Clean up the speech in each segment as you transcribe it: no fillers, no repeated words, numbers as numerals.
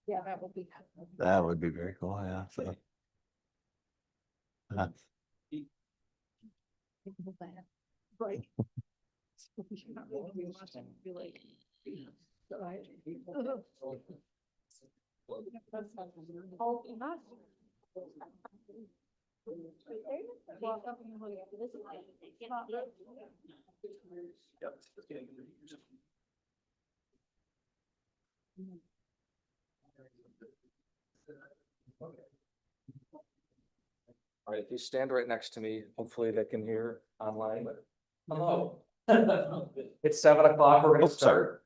Yeah, that would be. That would be very cool, yeah. So, Right. All right, if you stand right next to me, hopefully they can hear online, but hello. It's 7 o'clock, we're gonna start.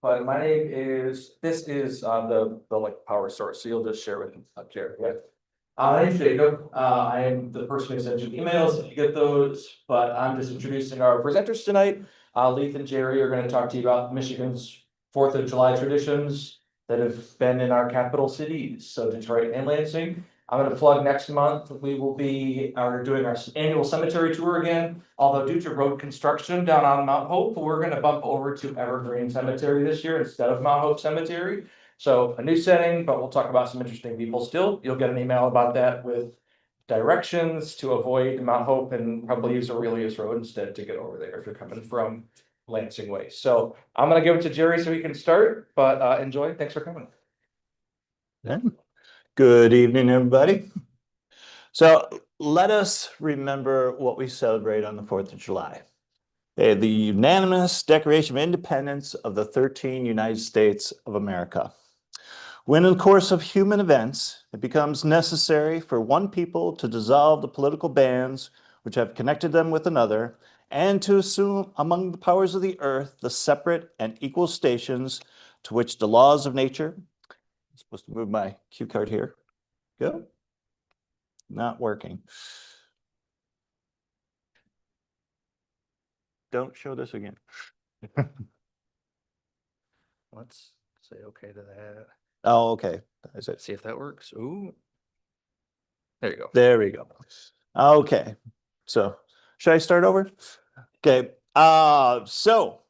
But my name is, this is the like power source, so you'll just share with Jared, right? My name's Jacob, I am the person who sends you emails if you get those, but I'm just introducing our presenters tonight. Leith and Jerry are gonna talk to you about Michigan's 4th of July traditions that have been in our capital cities, so Detroit and Lansing. I'm gonna plug next month, we will be doing our annual cemetery tour again. Although due to road construction down on Mount Hope, we're gonna bump over to Evergreen Cemetery this year instead of Mount Hope Cemetery. So a new setting, but we'll talk about some interesting people still. You'll get an email about that with directions to avoid Mount Hope and probably use Aurelius Road instead to get over there if you're coming from Lansing Way. So I'm gonna give it to Jerry so he can start, but enjoy. Thanks for coming. yeah. Good evening, everybody. So let us remember what we celebrate on the 4th of July. The unanimous Declaration of Independence of the 13 United States of America. When in the course of human events, it becomes necessary for one people to dissolve the political bands which have connected them with another, and to assume among the powers of the earth the separate and equal stations to which the laws of nature. I'm supposed to move my cue card here. Go. Not working. Don't show this again. Let's say okay to that. Oh, okay. Is it? See if that works. Ooh. There you go. There we go. Okay. So should I start over? Okay. So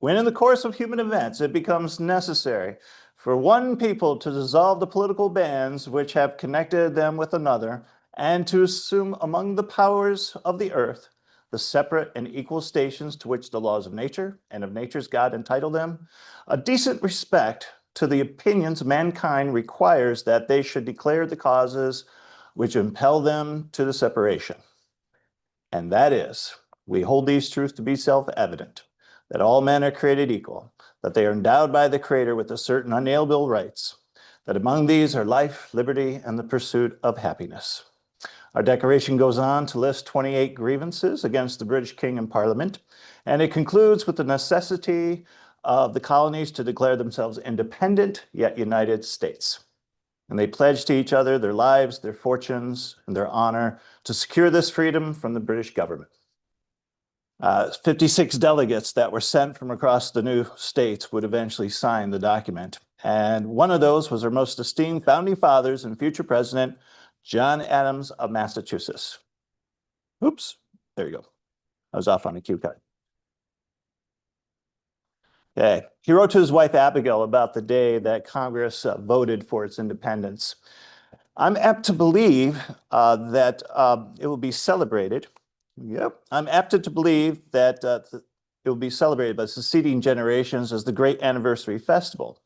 when in the course of human events, it becomes necessary for one people to dissolve the political bands which have connected them with another, and to assume among the powers of the earth the separate and equal stations to which the laws of nature and of nature's God entitle them, a decent respect to the opinions of mankind requires that they should declare the causes which impel them to the separation. And that is, we hold these truths to be self-evident, that all men are created equal, that they are endowed by the Creator with a certain unalienable rights, that among these are life, liberty, and the pursuit of happiness. Our declaration goes on to list 28 grievances against the British King and Parliament, and it concludes with the necessity of the colonies to declare themselves independent yet United States. And they pledge to each other their lives, their fortunes, and their honor to secure this freedom from the British government. 56 delegates that were sent from across the new states would eventually sign the document. And one of those was our most esteemed founding fathers and future president, John Adams of Massachusetts. Oops, there you go. I was off on a cue card. Okay. He wrote to his wife Abigail about the day that Congress voted for its independence. I'm apt to believe that it will be celebrated. Yep. I'm apt to believe that it will be celebrated by succeeding generations as the great anniversary festival.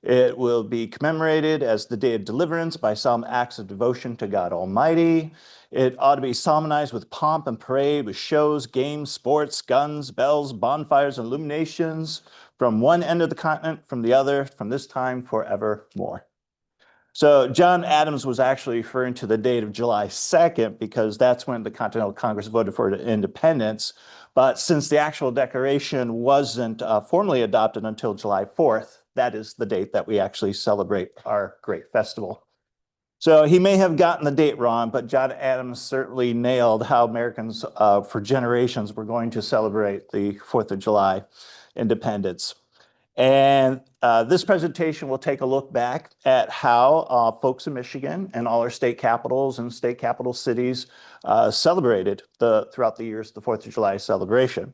It will be commemorated as the day of deliverance by solemn acts of devotion to God Almighty. It ought to be solemnized with pomp and parade, with shows, games, sports, guns, bells, bonfires, and illuminations from one end of the continent, from the other, from this time forevermore. So John Adams was actually referring to the date of July 2nd because that's when the Continental Congress voted for independence. But since the actual declaration wasn't formally adopted until July 4th, that is the date that we actually celebrate our great festival. So he may have gotten the date wrong, but John Adams certainly nailed how Americans for generations were going to celebrate the 4th of July independence. And this presentation will take a look back at how folks in Michigan and all our state capitals and state capital cities celebrated throughout the years the 4th of July celebration.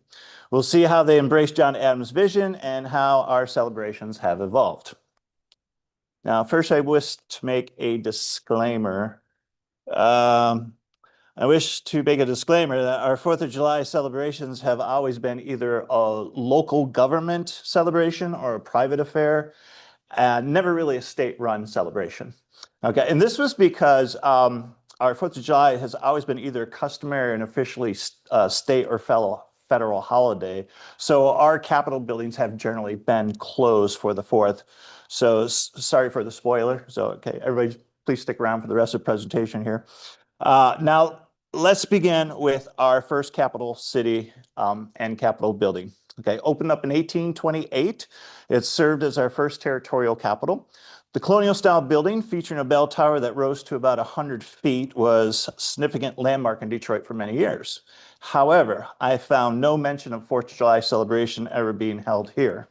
We'll see how they embraced John Adams' vision and how our celebrations have evolved. Now, first, I wish to make a disclaimer. I wish to make a disclaimer that our 4th of July celebrations have always been either a local government celebration or a private affair, and never really a state-run celebration. Okay, and this was because our 4th of July has always been either customary and officially state or federal holiday. So our Capitol buildings have generally been closed for the 4th. So sorry for the spoiler. So, okay, everybody please stick around for the rest of the presentation here. Now, let's begin with our first capital city and Capitol building. Okay, opened up in 1828. It served as our first territorial capital. The colonial style building, featuring a bell tower that rose to about 100 feet, was a significant landmark in Detroit for many years. However, I found no mention of 4th of July celebration ever being held here.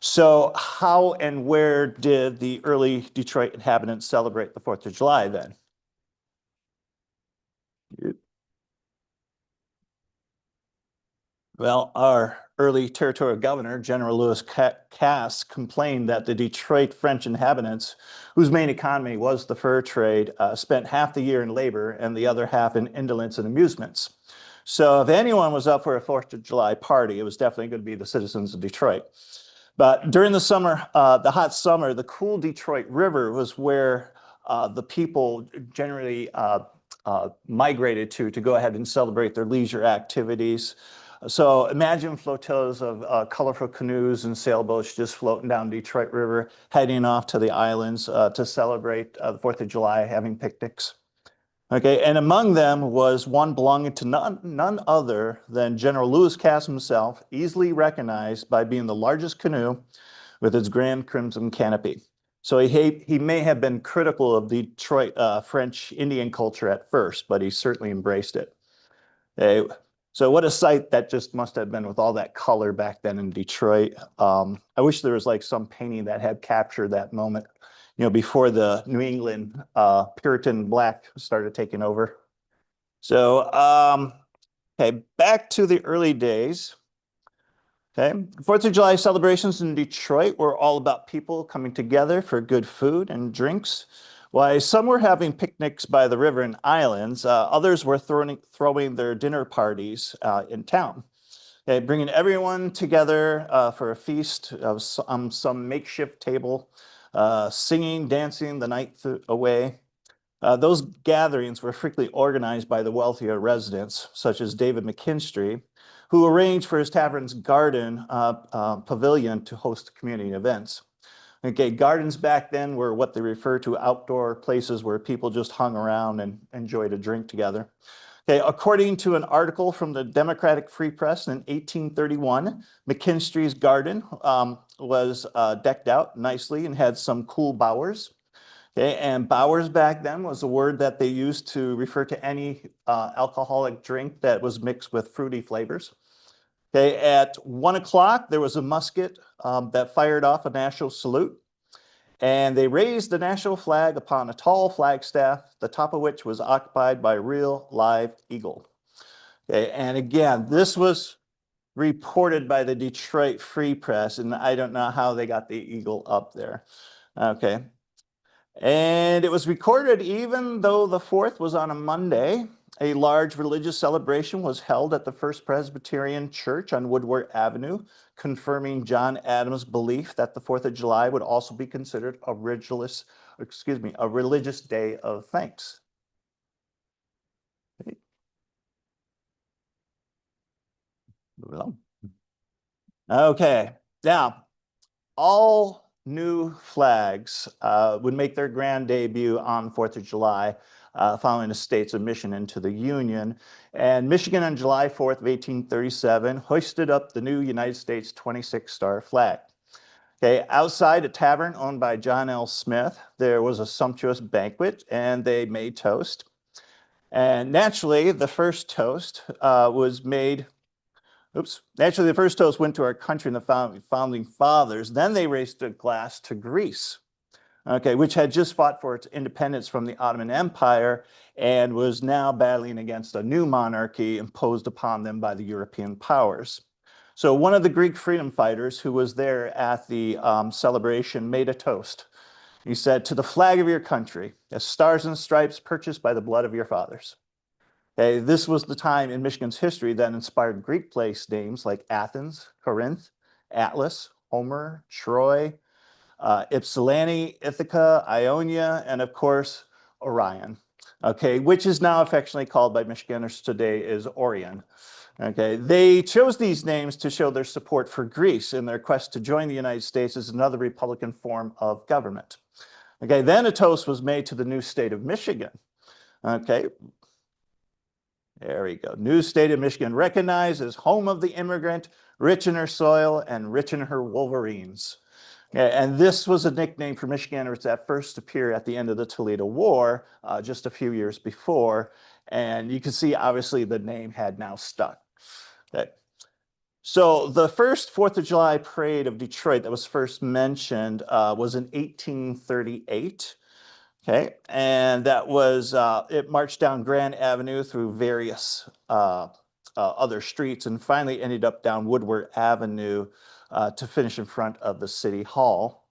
So how and where did the early Detroit inhabitants celebrate the 4th of July then? Well, our early territorial governor, General Lewis Cass, complained that the Detroit French inhabitants, whose main economy was the fur trade, spent half the year in labor and the other half in indolence and amusements. So if anyone was up for a 4th of July party, it was definitely going to be the citizens of Detroit. But during the summer, the hot summer, the cool Detroit River was where the people generally migrated to go ahead and celebrate their leisure activities. So imagine flotillas of colorful canoes and sailboats just floating down Detroit River, heading off to the islands to celebrate the 4th of July, having picnics. Okay, and among them was one belonging to none other than General Lewis Cass himself, easily recognized by being the largest canoe with its grand crimson canopy. So he may have been critical of the Detroit French Indian culture at first, but he certainly embraced it. Okay. So what a sight that just must have been with all that color back then in Detroit. I wish there was like some painting that had captured that moment, you know, before the New England Puritan black started taking over. So, okay, back to the early days. Okay, 4th of July celebrations in Detroit were all about people coming together for good food and drinks. While some were having picnics by the river and islands, others were throwing their dinner parties in town. Okay, bringing everyone together for a feast of some makeshift table, singing, dancing the night away. Those gatherings were frequently organized by the wealthier residents, such as David McKinstry, who arranged for his tavern's garden pavilion to host community events. Okay, gardens back then were what they refer to outdoor places where people just hung around and enjoyed a drink together. Okay, according to an article from the Democratic Free Press in 1831, McKinstry's garden was decked out nicely and had some cool bowers. Okay, and bowers back then was a word that they used to refer to any alcoholic drink that was mixed with fruity flavors. Okay, at 1 o'clock, there was a musket that fired off a national salute, and they raised the national flag upon a tall flagstaff, the top of which was occupied by a real live eagle. Okay, and again, this was reported by the Detroit Free Press, and I don't know how they got the eagle up there. Okay, and it was recorded even though the 4th was on a Monday. A large religious celebration was held at the First Presbyterian Church on Woodward Avenue, confirming John Adams' belief that the 4th of July would also be considered a religious day of thanks. Moving on. Okay, now all new flags would make their grand debut on 4th of July. Following the state's admission into the Union. And Michigan on July 4th of 1837 hoisted up the new United States 26-star flag. Okay, outside a tavern owned by John L. Smith, there was a sumptuous banquet and they made toast. And naturally, the first toast was made Oops. Actually, the first toast went to our country and the founding fathers. Then they raised a glass to Greece, okay, which had just fought for its independence from the Ottoman Empire and was now battling against a new monarchy imposed upon them by the European powers. So one of the Greek freedom fighters who was there at the celebration made a toast. He said, "To the flag of your country, as stars and stripes purchased by the blood of your fathers." Okay, this was the time in Michigan's history that inspired Greek place names like Athens, Corinth, Atlas, Homer, Troy, Ypsilanti, Ithaca, Ionia, and of course, Orion, okay, which is now affectionately called by Michiganders today as Orion. Okay, they chose these names to show their support for Greece in their quest to join the United States as another Republican form of government. Okay, then a toast was made to the new state of Michigan. Okay, there we go. New state of Michigan, recognized as home of the immigrant, rich in her soil and rich in her Wolverines. Okay, and this was a nickname for Michiganders that first appeared at the end of the Toledo War, just a few years before. And you can see, obviously, the name had now stuck. Okay. So the first 4th of July parade of Detroit that was first mentioned was in 1838. Okay, and that was, it marched down Grand Avenue through various other streets and finally ended up down Woodward Avenue to finish in front of the City Hall.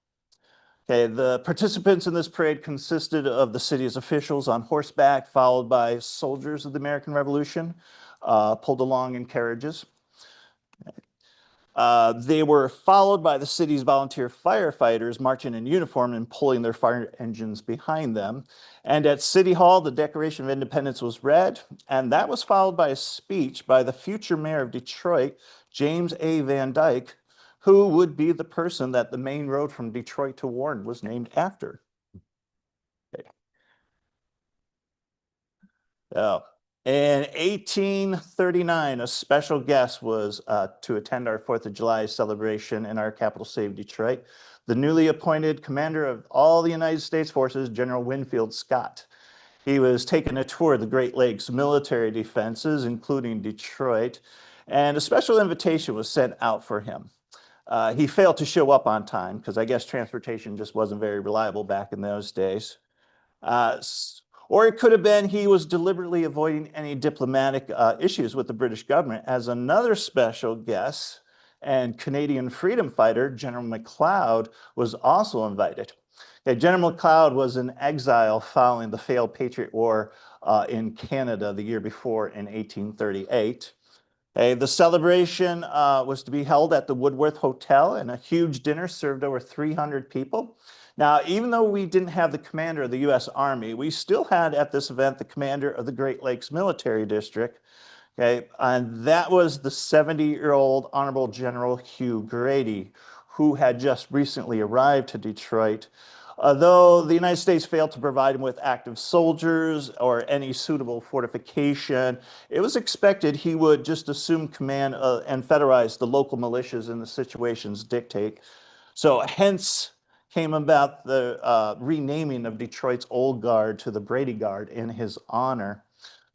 Okay, the participants in this parade consisted of the city's officials on horseback, followed by soldiers of the American Revolution, pulled along in carriages. They were followed by the city's volunteer firefighters marching in uniform and pulling their fire engines behind them. And at City Hall, the Declaration of Independence was read, and that was followed by a speech by the future mayor of Detroit, James A. Van Dyke, who would be the person that the main road from Detroit to Warren was named after. Okay. In 1839, a special guest was to attend our 4th of July celebration in our capital city of Detroit. The newly appointed commander of all the United States forces, General Winfield Scott. He was taking a tour of the Great Lakes military defenses, including Detroit, and a special invitation was sent out for him. He failed to show up on time because I guess transportation just wasn't very reliable back in those days. Or it could have been he was deliberately avoiding any diplomatic issues with the British government, as another special guest and Canadian freedom fighter, General McLeod, was also invited. Okay, General McLeod was in exile following the failed Patriot War in Canada the year before in 1838. The celebration was to be held at the Woodworth Hotel, and a huge dinner served over 300 people. Now, even though we didn't have the commander of the U.S. Army, we still had at this event the commander of the Great Lakes Military District. Okay, and that was the 70-year-old Honorable General Hugh Grady, who had just recently arrived to Detroit. Although the United States failed to provide him with active soldiers or any suitable fortification, it was expected he would just assume command and federalize the local militias in the situations dictate. So hence came about the renaming of Detroit's Old Guard to the Brady Guard in his honor.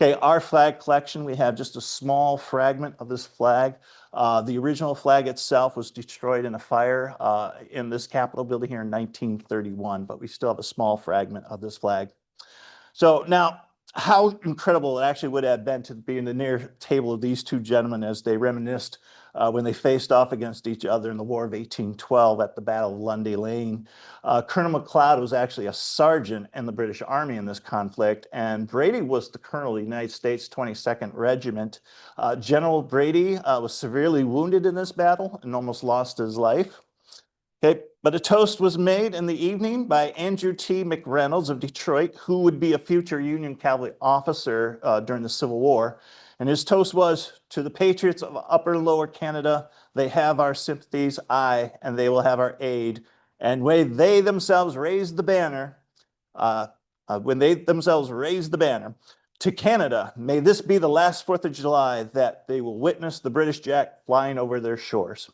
Okay, our flag collection, we have just a small fragment of this flag. The original flag itself was destroyed in a fire in this Capitol building here in 1931, but we still have a small fragment of this flag. So now, how incredible it actually would have been to be in the near table of these two gentlemen as they reminisced when they faced off against each other in the War of 1812 at the Battle of Lundy Lane. Colonel McLeod was actually a sergeant in the British Army in this conflict, and Brady was the colonel of the United States 22nd Regiment. General Brady was severely wounded in this battle and almost lost his life. Okay, but a toast was made in the evening by Andrew T. McReynolds of Detroit, who would be a future Union cavalry officer during the Civil War. And his toast was, "To the patriots of Upper and Lower Canada, they have our sympathies, aye, and they will have our aid. And when they themselves raise the banner, to Canada, may this be the last 4th of July that they will witness the British Jack flying over their shores."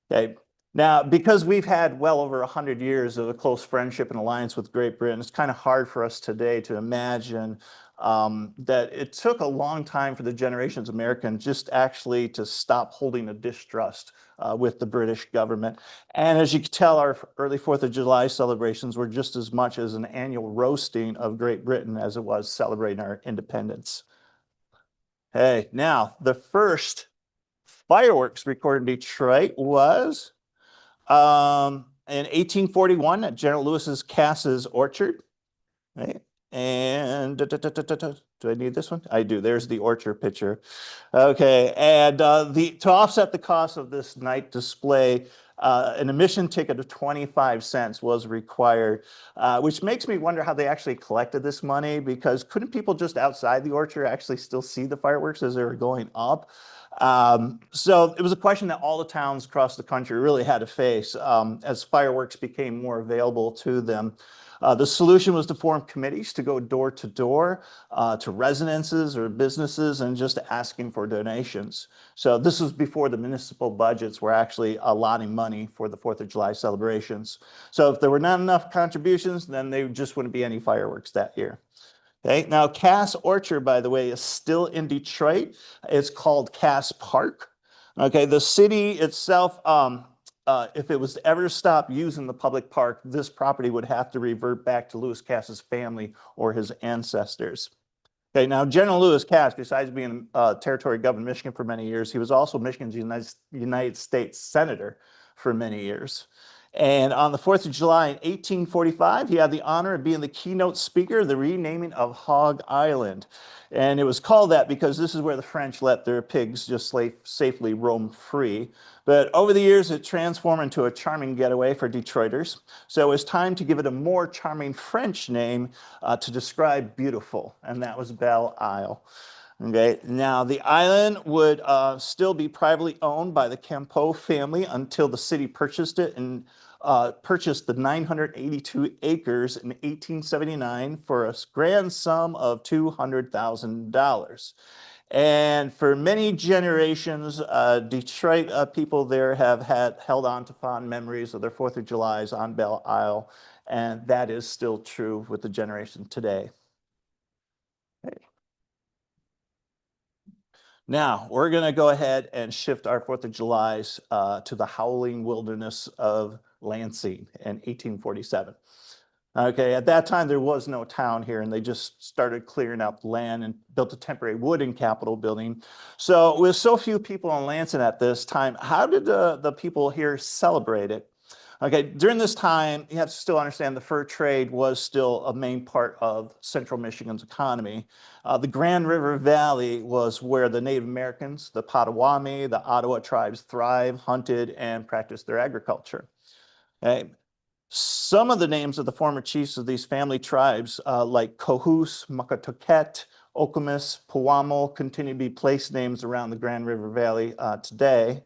Okay. Now, because we've had well over 100 years of a close friendship and alliance with Great Britain, it's kind of hard for us today to imagine that it took a long time for the generations of Americans just actually to stop holding a distrust with the British government. And as you can tell, our early 4th of July celebrations were just as much as an annual roasting of Great Britain as it was celebrating our independence. Hey, now the first fireworks recorded in Detroit was in 1841 at General Lewis's Cass's Orchard. Right? And do I need this one? I do. There's the orchard picture. Okay, and to offset the cost of this night display, an admission ticket of 25 cents was required, which makes me wonder how they actually collected this money, because couldn't people just outside the orchard actually still see the fireworks as they were going up? So it was a question that all the towns across the country really had to face as fireworks became more available to them. The solution was to form committees to go door to door to residences or businesses and just asking for donations. So this was before the municipal budgets were actually allotting money for the 4th of July celebrations. So if there were not enough contributions, then there just wouldn't be any fireworks that year. Okay, now Cass Orchard, by the way, is still in Detroit. It's called Cass Park. Okay, the city itself, if it was to ever stop using the public park, this property would have to revert back to Lewis Cass's family or his ancestors. Okay, now General Lewis Cass, besides being territory governor of Michigan for many years, he was also Michigan's United States Senator for many years. And on the 4th of July in 1845, he had the honor of being the keynote speaker of the renaming of Hog Island. And it was called that because this is where the French let their pigs just safely roam free. But over the years, it transformed into a charming getaway for Detroiters. So it was time to give it a more charming French name to describe beautiful, and that was Belle Isle. Okay, now the island would still be privately owned by the Campeau family until the city purchased it and purchased the 982 acres in 1879 for a grand sum of $200,000. And for many generations, Detroit people there have held on to fond memories of their 4th of Julys on Belle Isle, and that is still true with the generation today. Okay. Now, we're going to go ahead and shift our 4th of Julys to the howling wilderness of Lansing in 1847. Okay, at that time, there was no town here, and they just started clearing out land and built a temporary wooden Capitol building. So with so few people in Lansing at this time, how did the people here celebrate it? Okay, during this time, you have to still understand the fur trade was still a main part of central Michigan's economy. The Grand River Valley was where the Native Americans, the Potawatomi, the Ottawa tribes thrived, hunted, and practiced their agriculture. Okay. Some of the names of the former chiefs of these family tribes, like Cohoes, Muckatucket, Okemos, Powamo, continue to be place names around the Grand River Valley today.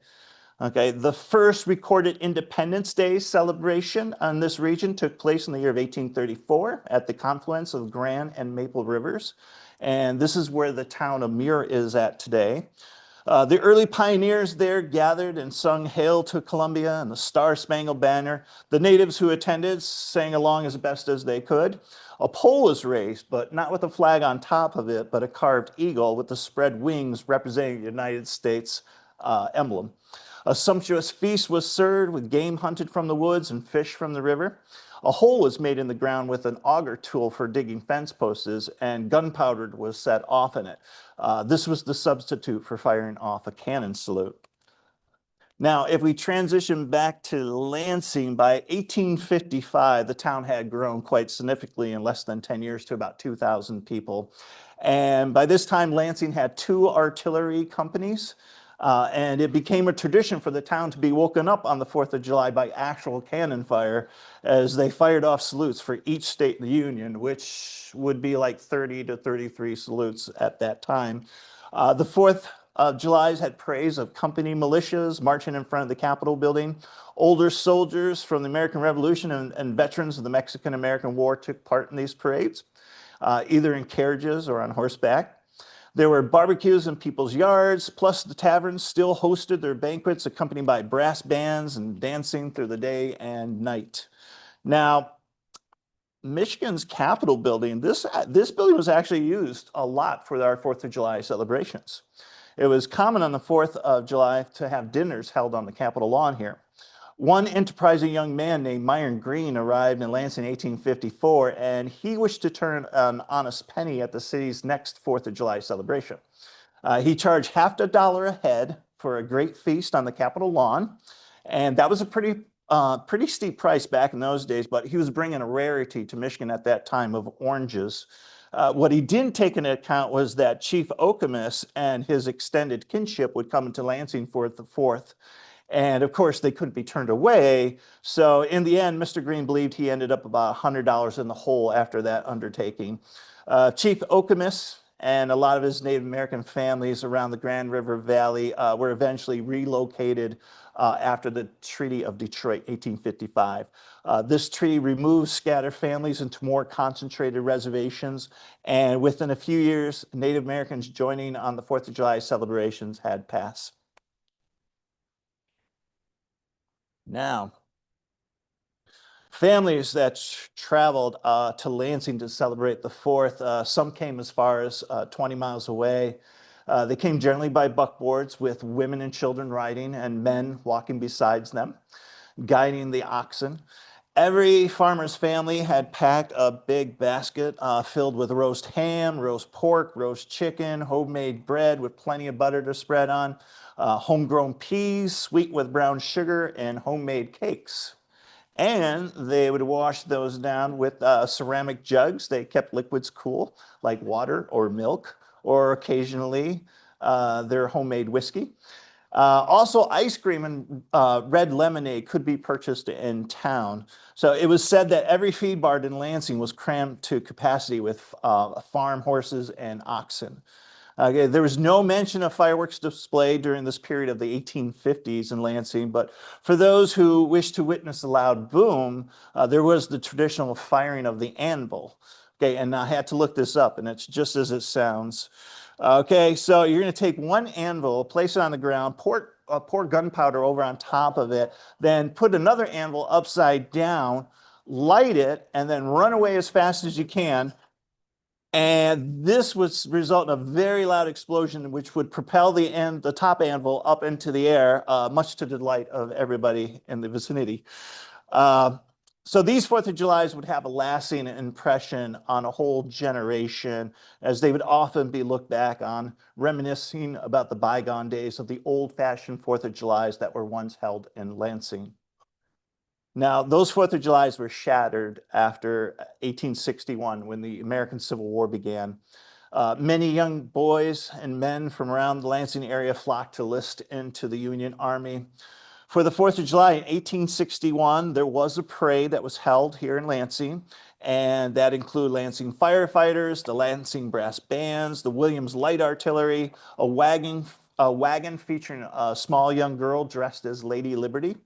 Okay, the first recorded Independence Day celebration in this region took place in the year of 1834 at the confluence of Grand and Maple Rivers. And this is where the town of Muir is at today. The early pioneers there gathered and sung Hail to Columbia and the Star-Spangled Banner. The natives who attended sang along as best as they could. A pole was raised, but not with a flag on top of it, but a carved eagle with the spread wings representing the United States emblem. A sumptuous feast was served with game hunted from the woods and fish from the river. A hole was made in the ground with an auger tool for digging fence posts, and gunpowder was set off in it. This was the substitute for firing off a cannon salute. Now, if we transition back to Lansing, by 1855, the town had grown quite significantly in less than 10 years to about 2,000 people. And by this time, Lansing had 2 artillery companies. And it became a tradition for the town to be woken up on the 4th of July by actual cannon fire as they fired off salutes for each state in the Union, which would be like 30 to 33 salutes at that time. The 4th of July had praise of company militias marching in front of the Capitol building. Older soldiers from the American Revolution and veterans of the Mexican-American War took part in these parades, either in carriages or on horseback. There were barbecues in people's yards, plus the taverns still hosted their banquets accompanied by brass bands and dancing through the day and night. Now, Michigan's Capitol building, this building was actually used a lot for our 4th of July celebrations. It was common on the 4th of July to have dinners held on the Capitol lawn here. One enterprising young man named Myron Green arrived in Lansing in 1854, and he wished to turn an honest penny at the city's next 4th of July celebration. He charged half $1 a head for a great feast on the Capitol lawn, and that was a pretty steep price back in those days, but he was bringing a rarity to Michigan at that time of oranges. What he didn't take into account was that Chief Okemos and his extended kinship would come into Lansing for the 4th. And of course, they couldn't be turned away. So in the end, Mr. Green believed he ended up about $100 in the hole after that undertaking. Chief Okemos and a lot of his Native American families around the Grand River Valley were eventually relocated after the Treaty of Detroit, 1855. This treaty removed scattered families into more concentrated reservations, and within a few years, Native Americans joining on the 4th of July celebrations had passed. Now, families that traveled to Lansing to celebrate the 4th, some came as far as 20 miles away. They came generally by buckboards with women and children riding and men walking beside them, guiding the oxen. Every farmer's family had packed a big basket filled with roast ham, roast pork, roast chicken, homemade bread with plenty of butter to spread on, homegrown peas, sweet with brown sugar, and homemade cakes. And they would wash those down with ceramic jugs. They kept liquids cool, like water or milk, or occasionally their homemade whiskey. Also, ice cream and red lemonade could be purchased in town. So it was said that every feed barn in Lansing was crammed to capacity with farm horses and oxen. There was no mention of fireworks display during this period of the 1850s in Lansing, but for those who wished to witness a loud boom, there was the traditional firing of the anvil. Okay, and I had to look this up, and it's just as it sounds. Okay, so you're going to take one anvil, place it on the ground, pour gunpowder over on top of it, then put another anvil upside down, light it, and then run away as fast as you can. And this would result in a very loud explosion, which would propel the top anvil up into the air, much to the delight of everybody in the vicinity. So these 4th of Julys would have a lasting impression on a whole generation, as they would often be looked back on, reminiscing about the bygone days of the old-fashioned 4th of Julys that were once held in Lansing. Now, those 4th of Julys were shattered after 1861, when the American Civil War began. Many young boys and men from around the Lansing area flocked to enlist into the Union Army. For the 4th of July in 1861, there was a parade that was held here in Lansing, and that included Lansing firefighters, the Lansing brass bands, the Williams Light Artillery, a wagon featuring a small young girl dressed as Lady Liberty.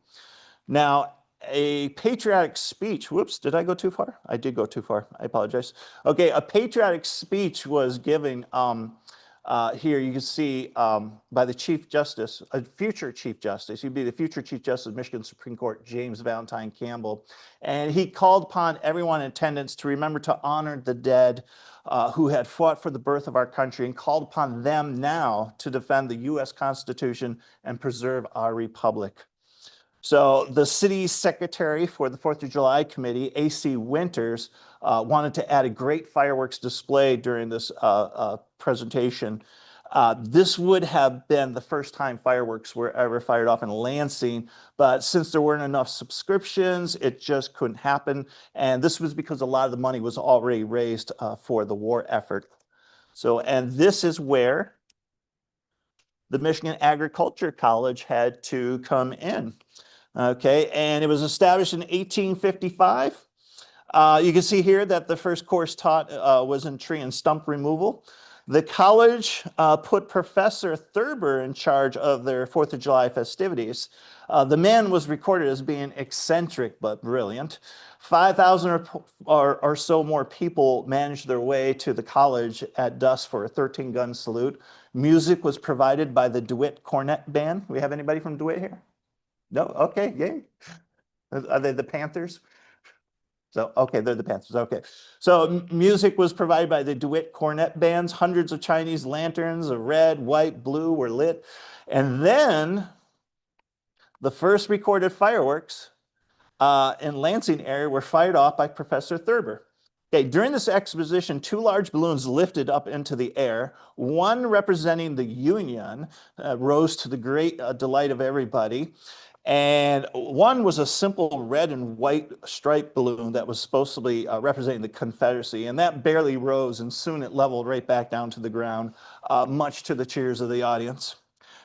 Now, a patriotic speech, whoops, did I go too far? I did go too far, I apologize. Okay, a patriotic speech was given here you can see by the Chief Justice, a future Chief Justice. He'd be the future Chief Justice of Michigan Supreme Court, James Valentine Campbell. And he called upon everyone in attendance to remember to honor the dead who had fought for the birth of our country, and called upon them now to defend the U.S. Constitution and preserve our republic. So the city secretary for the 4th of July committee, A.C. Winters, wanted to add a great fireworks display during this presentation. This would have been the first time fireworks were ever fired off in Lansing, but since there weren't enough subscriptions, it just couldn't happen. And this was because a lot of the money was already raised for the war effort. So, and this is where the Michigan Agriculture College had to come in. Okay, and it was established in 1855. You can see here that the first course taught was in tree and stump removal. The college put Professor Thurber in charge of their 4th of July festivities. The man was recorded as being eccentric but brilliant. 5,000 or so more people managed their way to the college at dusk for a 13-gun salute. Music was provided by the DeWitt Cornet Band. We have anybody from DeWitt here? No? Okay, yay. Are they the Panthers? So, okay, they're the Panthers. Okay. So music was provided by the DeWitt Cornet bands. Hundreds of Chinese lanterns of red, white, blue were lit. And then the first recorded fireworks in Lansing area were fired off by Professor Thurber. Okay, during this exposition, two large balloons lifted up into the air. One representing the Union rose to the great delight of everybody. And one was a simple red and white striped balloon that was supposed to be representing the Confederacy. And that barely rose, and soon it leveled right back down to the ground, much to the cheers of the audience.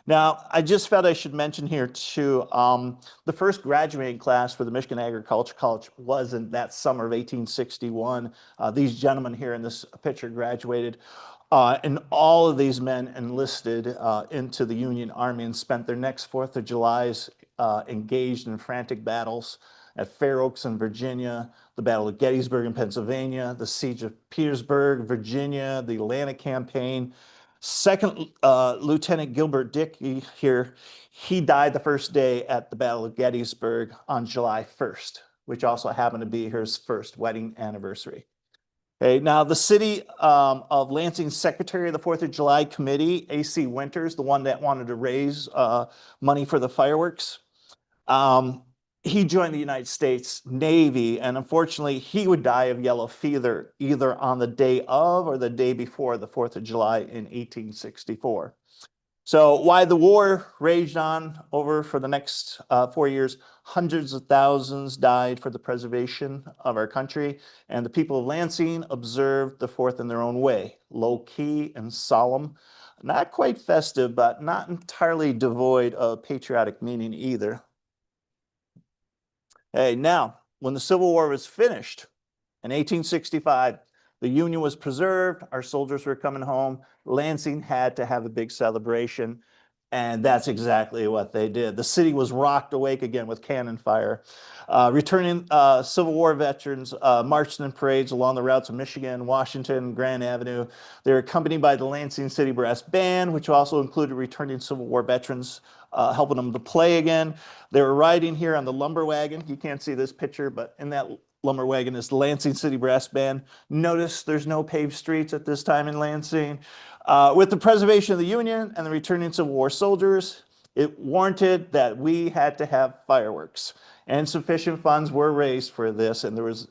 Now, I just felt I should mention here too, the first graduating class for the Michigan Agriculture College was in that summer of 1861. These gentlemen here in this picture graduated. And all of these men enlisted into the Union Army and spent their next 4th of July's engaged in frantic battles at Fair Oaks in Virginia, the Battle of Gettysburg in Pennsylvania, the Siege of Petersburg, Virginia, the Atlantic Campaign. Second Lieutenant Gilbert Dickey here, he died the first day at the Battle of Gettysburg on July 1st, which also happened to be his first wedding anniversary. Okay, now the city of Lansing's Secretary of the 4th of July Committee, A.C. Winters, the one that wanted to raise money for the fireworks, he joined the United States Navy, and unfortunately, he would die of yellow fever either on the day of or the day before the 4th of July in 1864. So while the war raged on over for the next 4 years, hundreds of thousands died for the preservation of our country, and the people of Lansing observed the 4th in their own way, low-key and solemn, not quite festive, but not entirely devoid of patriotic meaning either. Hey, now, when the Civil War was finished in 1865, the Union was preserved, our soldiers were coming home, Lansing had to have a big celebration, and that's exactly what they did. The city was rocked awake again with cannon fire. Returning Civil War veterans marched in parades along the routes of Michigan, Washington, Grand Avenue. They were accompanied by the Lansing City Brass Band, which also included returning Civil War veterans, helping them to play again. They were riding here on the lumber wagon. You can't see this picture, but in that lumber wagon is the Lansing City Brass Band. Notice there's no paved streets at this time in Lansing. With the preservation of the Union and the returning Civil War soldiers, it warranted that we had to have fireworks. And sufficient funds were raised for this, and there was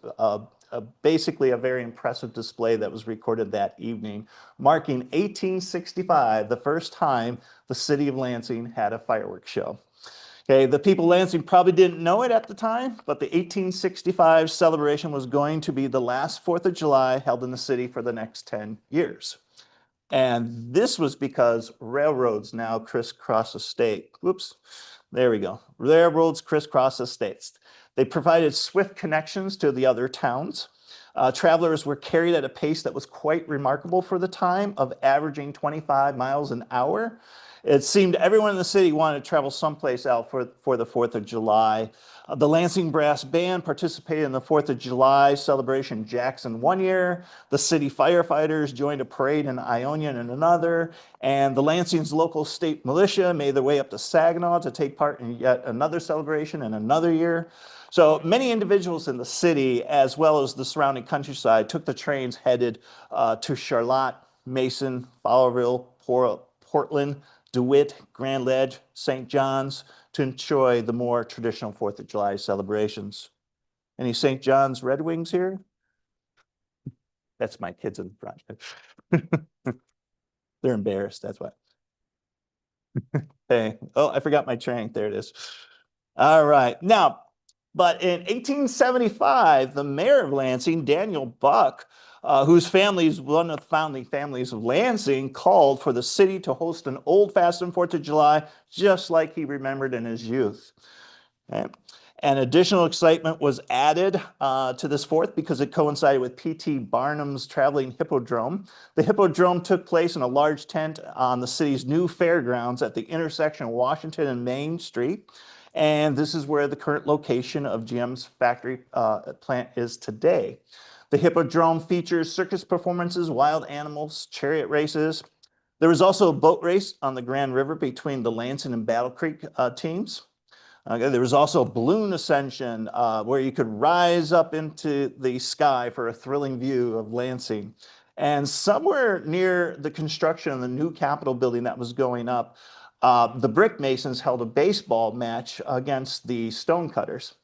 basically a very impressive display that was recorded that evening, marking 1865, the first time the city of Lansing had a fireworks show. Okay, the people of Lansing probably didn't know it at the time, but the 1865 celebration was going to be the last 4th of July held in the city for the next 10 years. And this was because railroads now crisscross the state. Whoops, there we go. Railroads crisscross the states. They provided swift connections to the other towns. Travelers were carried at a pace that was quite remarkable for the time, of averaging 25 miles an hour. It seemed everyone in the city wanted to travel someplace out for the 4th of July. The Lansing Brass Band participated in the 4th of July celebration in Jackson one year. The city firefighters joined a parade in Ionia in another. And the Lansing's local state militia made their way up to Saginaw to take part in yet another celebration in another year. So many individuals in the city, as well as the surrounding countryside, took the trains headed to Charlotte, Mason, Fowlerville, Portland, DeWitt, Grand Ledge, St. John's, to enjoy the more traditional 4th of July celebrations. Any St. John's Red Wings here? That's my kids in front. They're embarrassed, that's why. Hey, oh, I forgot my train. There it is. All right. Now, but in 1875, the mayor of Lansing, Daniel Buck, whose family is one of the founding families of Lansing, called for the city to host an old-fashioned 4th of July, just like he remembered in his youth. Okay. And additional excitement was added to this 4th because it coincided with P.T. Barnum's traveling hippodrome. The hippodrome took place in a large tent on the city's new fairgrounds at the intersection of Washington and Main Street. And this is where the current location of GM's factory plant is today. The hippodrome features circus performances, wild animals, chariot races. There was also a boat race on the Grand River between the Lansing and Battle Creek teams. Okay, there was also balloon ascension, where you could rise up into the sky for a thrilling view of Lansing. And somewhere near the construction of the new Capitol building that was going up, the brick masons held a baseball match against the stonecutters.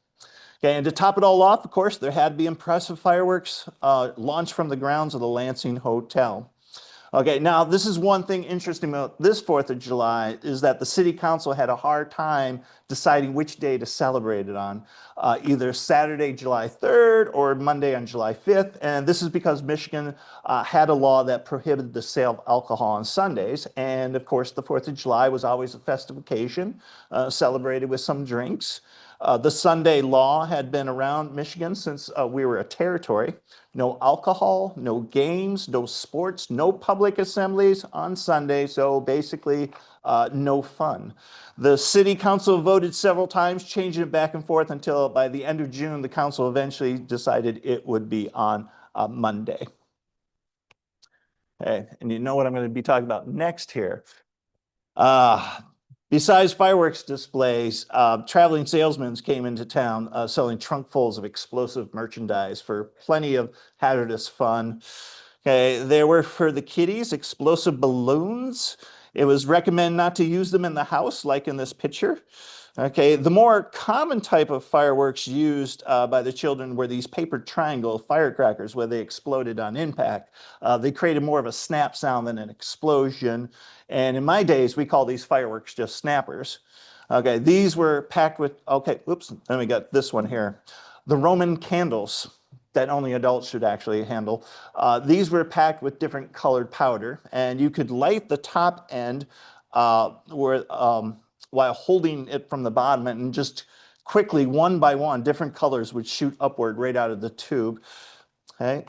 Okay, and to top it all off, of course, there had to be impressive fireworks launched from the grounds of the Lansing Hotel. Okay, now this is one thing interesting about this 4th of July is that the city council had a hard time deciding which day to celebrate it on, either Saturday, July 3rd or Monday on July 5th. And this is because Michigan had a law that prohibited the sale of alcohol on Sundays. And of course, the 4th of July was always a festive occasion, celebrated with some drinks. The Sunday law had been around Michigan since we were a territory. No alcohol, no games, no sports, no public assemblies on Sunday. So basically, no fun. The city council voted several times, changing it back and forth until by the end of June, the council eventually decided it would be on Monday. Okay, and you know what I'm going to be talking about next here. Besides fireworks displays, traveling salesmen came into town selling trunkfuls of explosive merchandise for plenty of hazardous fun. Okay, there were for the kiddies explosive balloons. It was recommended not to use them in the house, like in this picture. Okay, the more common type of fireworks used by the children were these paper triangle firecrackers where they exploded on impact. They created more of a snap sound than an explosion. And in my days, we call these fireworks just snappers. Okay, these were packed with, okay, oops, then we got this one here. The Roman candles that only adults should actually handle. These were packed with different colored powder, and you could light the top end while holding it from the bottom, and just quickly, one by one, different colors would shoot upward right out of the tube. Okay.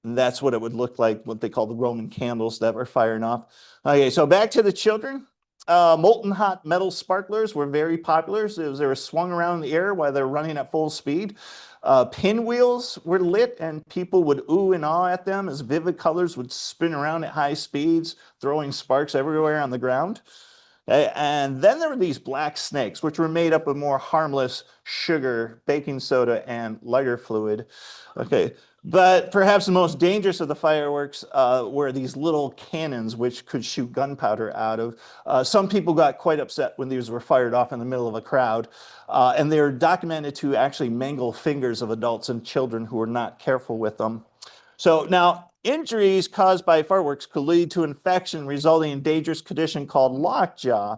And that's what it would look like, what they call the Roman candles that were firing off. Okay, so back to the children. Molten hot metal sparklers were very popular. So they were swung around in the air while they're running at full speed. Pinwheels were lit and people would ooh and ah at them as vivid colors would spin around at high speeds, throwing sparks everywhere on the ground. Okay, and then there were these black snakes, which were made up of more harmless sugar, baking soda, and lighter fluid. Okay, but perhaps the most dangerous of the fireworks were these little cannons, which could shoot gunpowder out of. Some people got quite upset when these were fired off in the middle of a crowd, and they were documented to actually mangle fingers of adults and children who were not careful with them. So now, injuries caused by fireworks could lead to infection, resulting in a dangerous condition called lockjaw.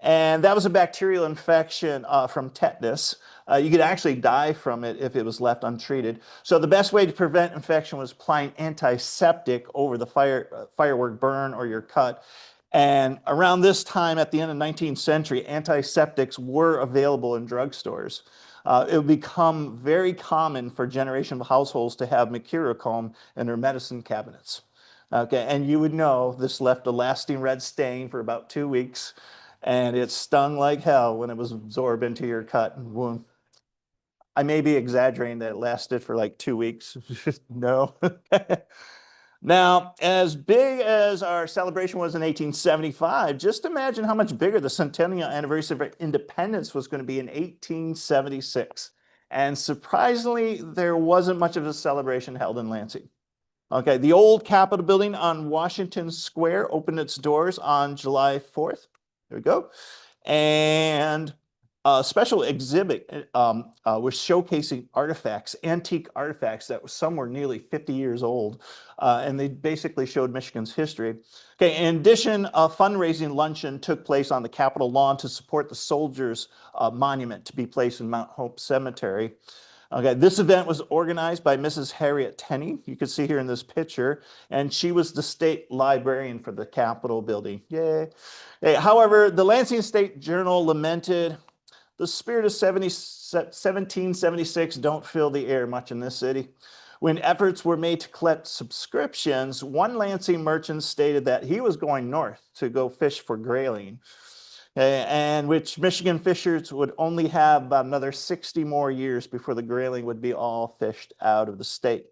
And that was a bacterial infection from tetanus. You could actually die from it if it was left untreated. So the best way to prevent infection was applying antiseptic over the firework burn or your cut. And around this time, at the end of the 19th century, antiseptics were available in drugstores. It would become very common for generations of households to have mercurochrome in their medicine cabinets. Okay, and you would know this left a lasting red stain for about 2 weeks, and it stung like hell when it was absorbed into your cut and wound. I may be exaggerating that it lasted for like 2 weeks. No. Now, as big as our celebration was in 1875, just imagine how much bigger the centennial anniversary of independence was going to be in 1876. And surprisingly, there wasn't much of a celebration held in Lansing. Okay, the old Capitol building on Washington Square opened its doors on July 4th. There we go. And a special exhibit was showcasing artifacts, antique artifacts that some were nearly 50 years old. And they basically showed Michigan's history. Okay, in addition, a fundraising luncheon took place on the Capitol lawn to support the soldiers' monument to be placed in Mount Hope Cemetery. Okay, this event was organized by Mrs. Harriet Tenney. You can see here in this picture, and she was the state librarian for the Capitol building. Yay. Hey, however, the Lansing State Journal lamented, "The spirit of 1776 don't fill the air much in this city." When efforts were made to collect subscriptions, one Lansing merchant stated that he was going north to go fish for grayling, and which Michigan fishers would only have about another 60 more years before the grayling would be all fished out of the state.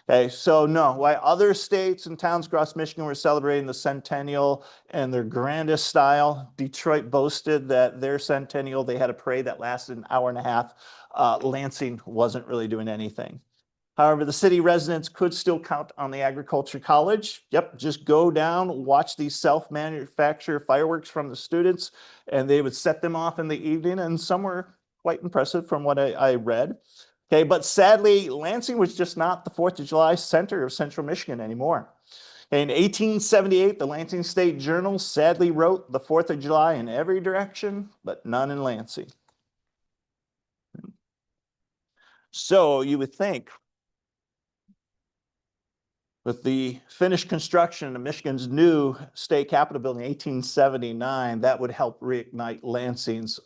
Okay, so no, while other states and towns across Michigan were celebrating the centennial in their grandest style, Detroit boasted that their centennial, they had a parade that lasted an hour and a half. Lansing wasn't really doing anything. However, the city residents could still count on the Agriculture College. Yep, just go down, watch these self-manufactured fireworks from the students, and they would set them off in the evening, and some were quite impressive from what I read. Okay, but sadly, Lansing was just not the 4th of July center of central Michigan anymore. In 1878, the Lansing State Journal sadly wrote the 4th of July in every direction, but none in Lansing. So you would think with the finished construction of Michigan's new state capitol building in 1879, that would help reignite Lansing's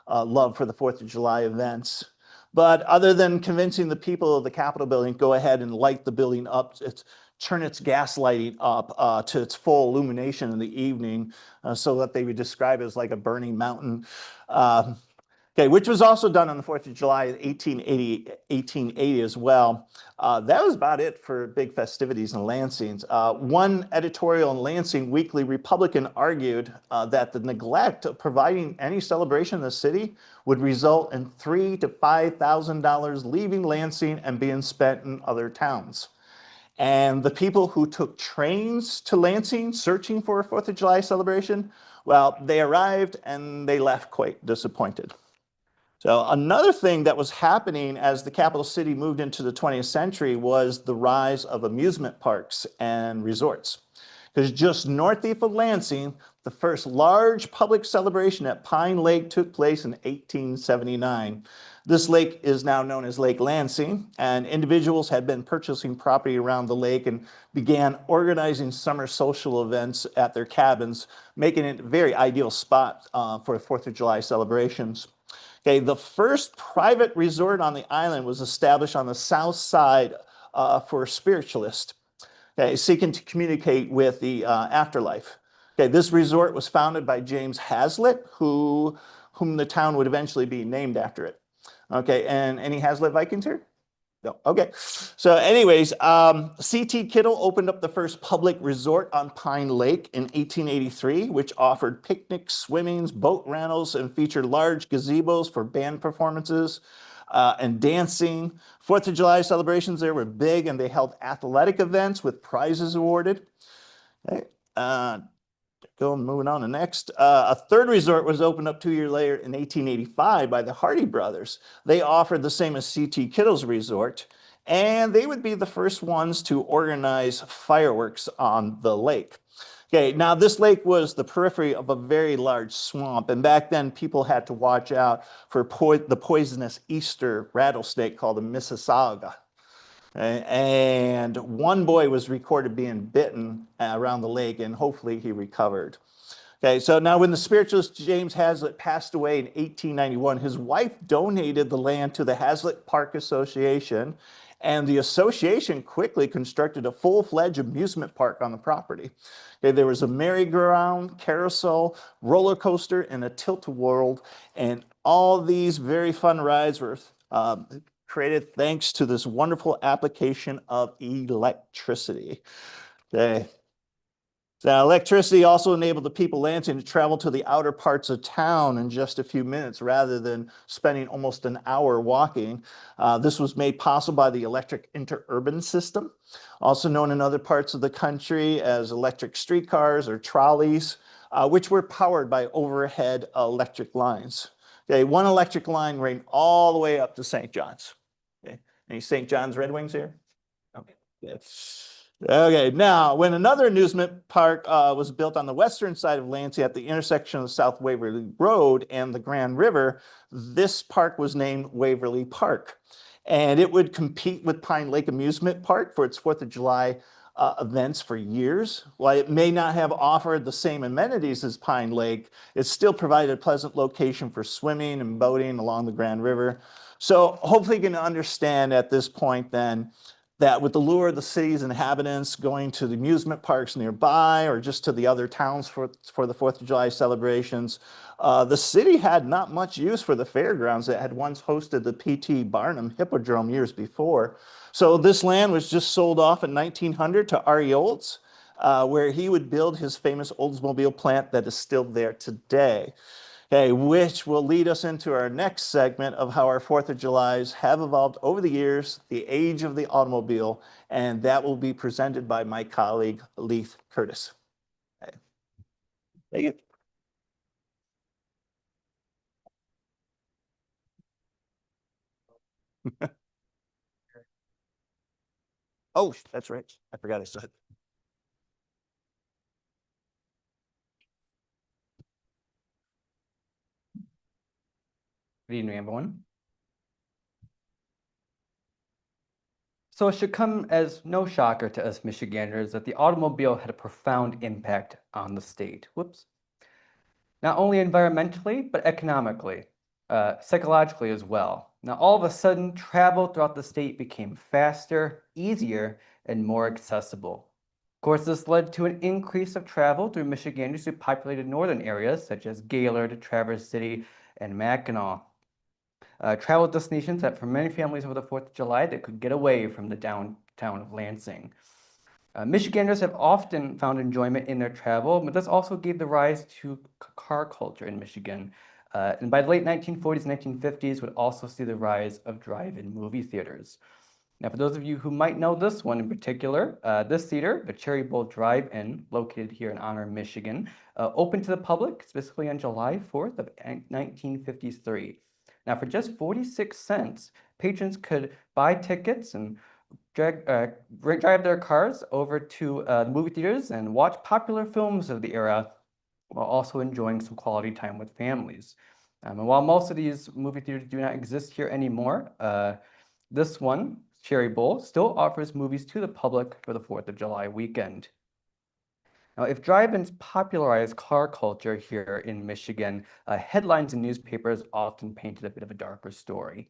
love for the 4th of July events. But other than convincing the people of the Capitol building, go ahead and light the building up, turn its gas lighting up to its full illumination in the evening so that they would describe it as like a burning mountain. Okay, which was also done on the 4th of July in 1880 as well. That was about it for big festivities in Lansing. One editorial in Lansing Weekly Republican argued that the neglect of providing any celebration in the city would result in $3,000 to $5,000 leaving Lansing and being spent in other towns. And the people who took trains to Lansing searching for a 4th of July celebration, well, they arrived and they left quite disappointed. So another thing that was happening as the capital city moved into the 20th century was the rise of amusement parks and resorts. Because just northeast of Lansing, the first large public celebration at Pine Lake took place in 1879. This lake is now known as Lake Lansing, and individuals had been purchasing property around the lake and began organizing summer social events at their cabins, making it a very ideal spot for 4th of July celebrations. Okay, the first private resort on the island was established on the south side for spiritualists, okay, seeking to communicate with the afterlife. Okay, this resort was founded by James Hazlitt, whom the town would eventually be named after it. Okay, and any Hazlitt Vikings here? No, okay. So anyways, C.T. Kittle opened up the first public resort on Pine Lake in 1883, which offered picnics, swimmings, boat rentals, and featured large gazebos for band performances and dancing. 4th of July celebrations there were big, and they held athletic events with prizes awarded. Okay. Moving on to next. A third resort was opened up 2 years later in 1885 by the Hardy brothers. They offered the same as C.T. Kittle's resort, and they would be the first ones to organize fireworks on the lake. Okay, now this lake was the periphery of a very large swamp, and back then people had to watch out for the poisonous Easter rattlesnake called the Mississauga. And one boy was recorded being bitten around the lake, and hopefully he recovered. Okay, so now when the spiritualist James Hazlitt passed away in 1891, his wife donated the land to the Hazlitt Park Association, and the association quickly constructed a full-fledged amusement park on the property. Okay, there was a merry-go-round, carousel, roller coaster, and a tilt-a-whirl, and all these very fun rides were created thanks to this wonderful application of electricity. Okay. Now, electricity also enabled the people of Lansing to travel to the outer parts of town in just a few minutes rather than spending almost an hour walking. This was made possible by the electric interurban system, also known in other parts of the country as electric streetcars or trolleys, which were powered by overhead electric lines. Okay, one electric line ran all the way up to St. John's. Okay. Any St. John's Red Wings here? Okay. Yes. Okay, now when another amusement park was built on the western side of Lansing at the intersection of South Waverly Road and the Grand River, this park was named Waverly Park. And it would compete with Pine Lake Amusement Park for its 4th of July events for years. While it may not have offered the same amenities as Pine Lake, it still provided a pleasant location for swimming and boating along the Grand River. So hopefully you can understand at this point then that with the lure of the city's inhabitants going to the amusement parks nearby or just to the other towns for the 4th of July celebrations, the city had not much use for the fairgrounds that had once hosted the P.T. Barnum Hippodrome years before. So this land was just sold off in 1900 to R.E. Olds, where he would build his famous Oldsmobile plant that is still there today. Okay, which will lead us into our next segment of how our 4th of Julys have evolved over the years, the age of the automobile, and that will be presented by my colleague, Leith Curtis. Okay. Thank you. Oh, that's right. I forgot I said. Good evening, everyone. So it should come as no shocker to us Michiganders that the automobile had a profound impact on the state. Whoops. Not only environmentally, but economically, psychologically as well. Now, all of a sudden, travel throughout the state became faster, easier, and more accessible. Of course, this led to an increase of travel through Michiganders who populated northern areas such as Gaylord, Traverse City, and Mackinac. Travel destinations that for many families over the 4th of July that could get away from the downtown of Lansing. Michiganders have often found enjoyment in their travel, but this also gave the rise to car culture in Michigan. And by the late 1940s and 1950s would also see the rise of drive-in movie theaters. Now, for those of you who might know this one in particular, this theater, the Cherry Bowl Drive-In, located here in Honor, Michigan, opened to the public specifically on July 4th of 1953. Now, for just 46 cents, patrons could buy tickets and drive their cars over to the movie theaters and watch popular films of the era while also enjoying some quality time with families. And while most of these movie theaters do not exist here anymore, this one, Cherry Bowl, still offers movies to the public for the 4th of July weekend. Now, if drive-ins popularized car culture here in Michigan, headlines in newspapers often painted a bit of a darker story.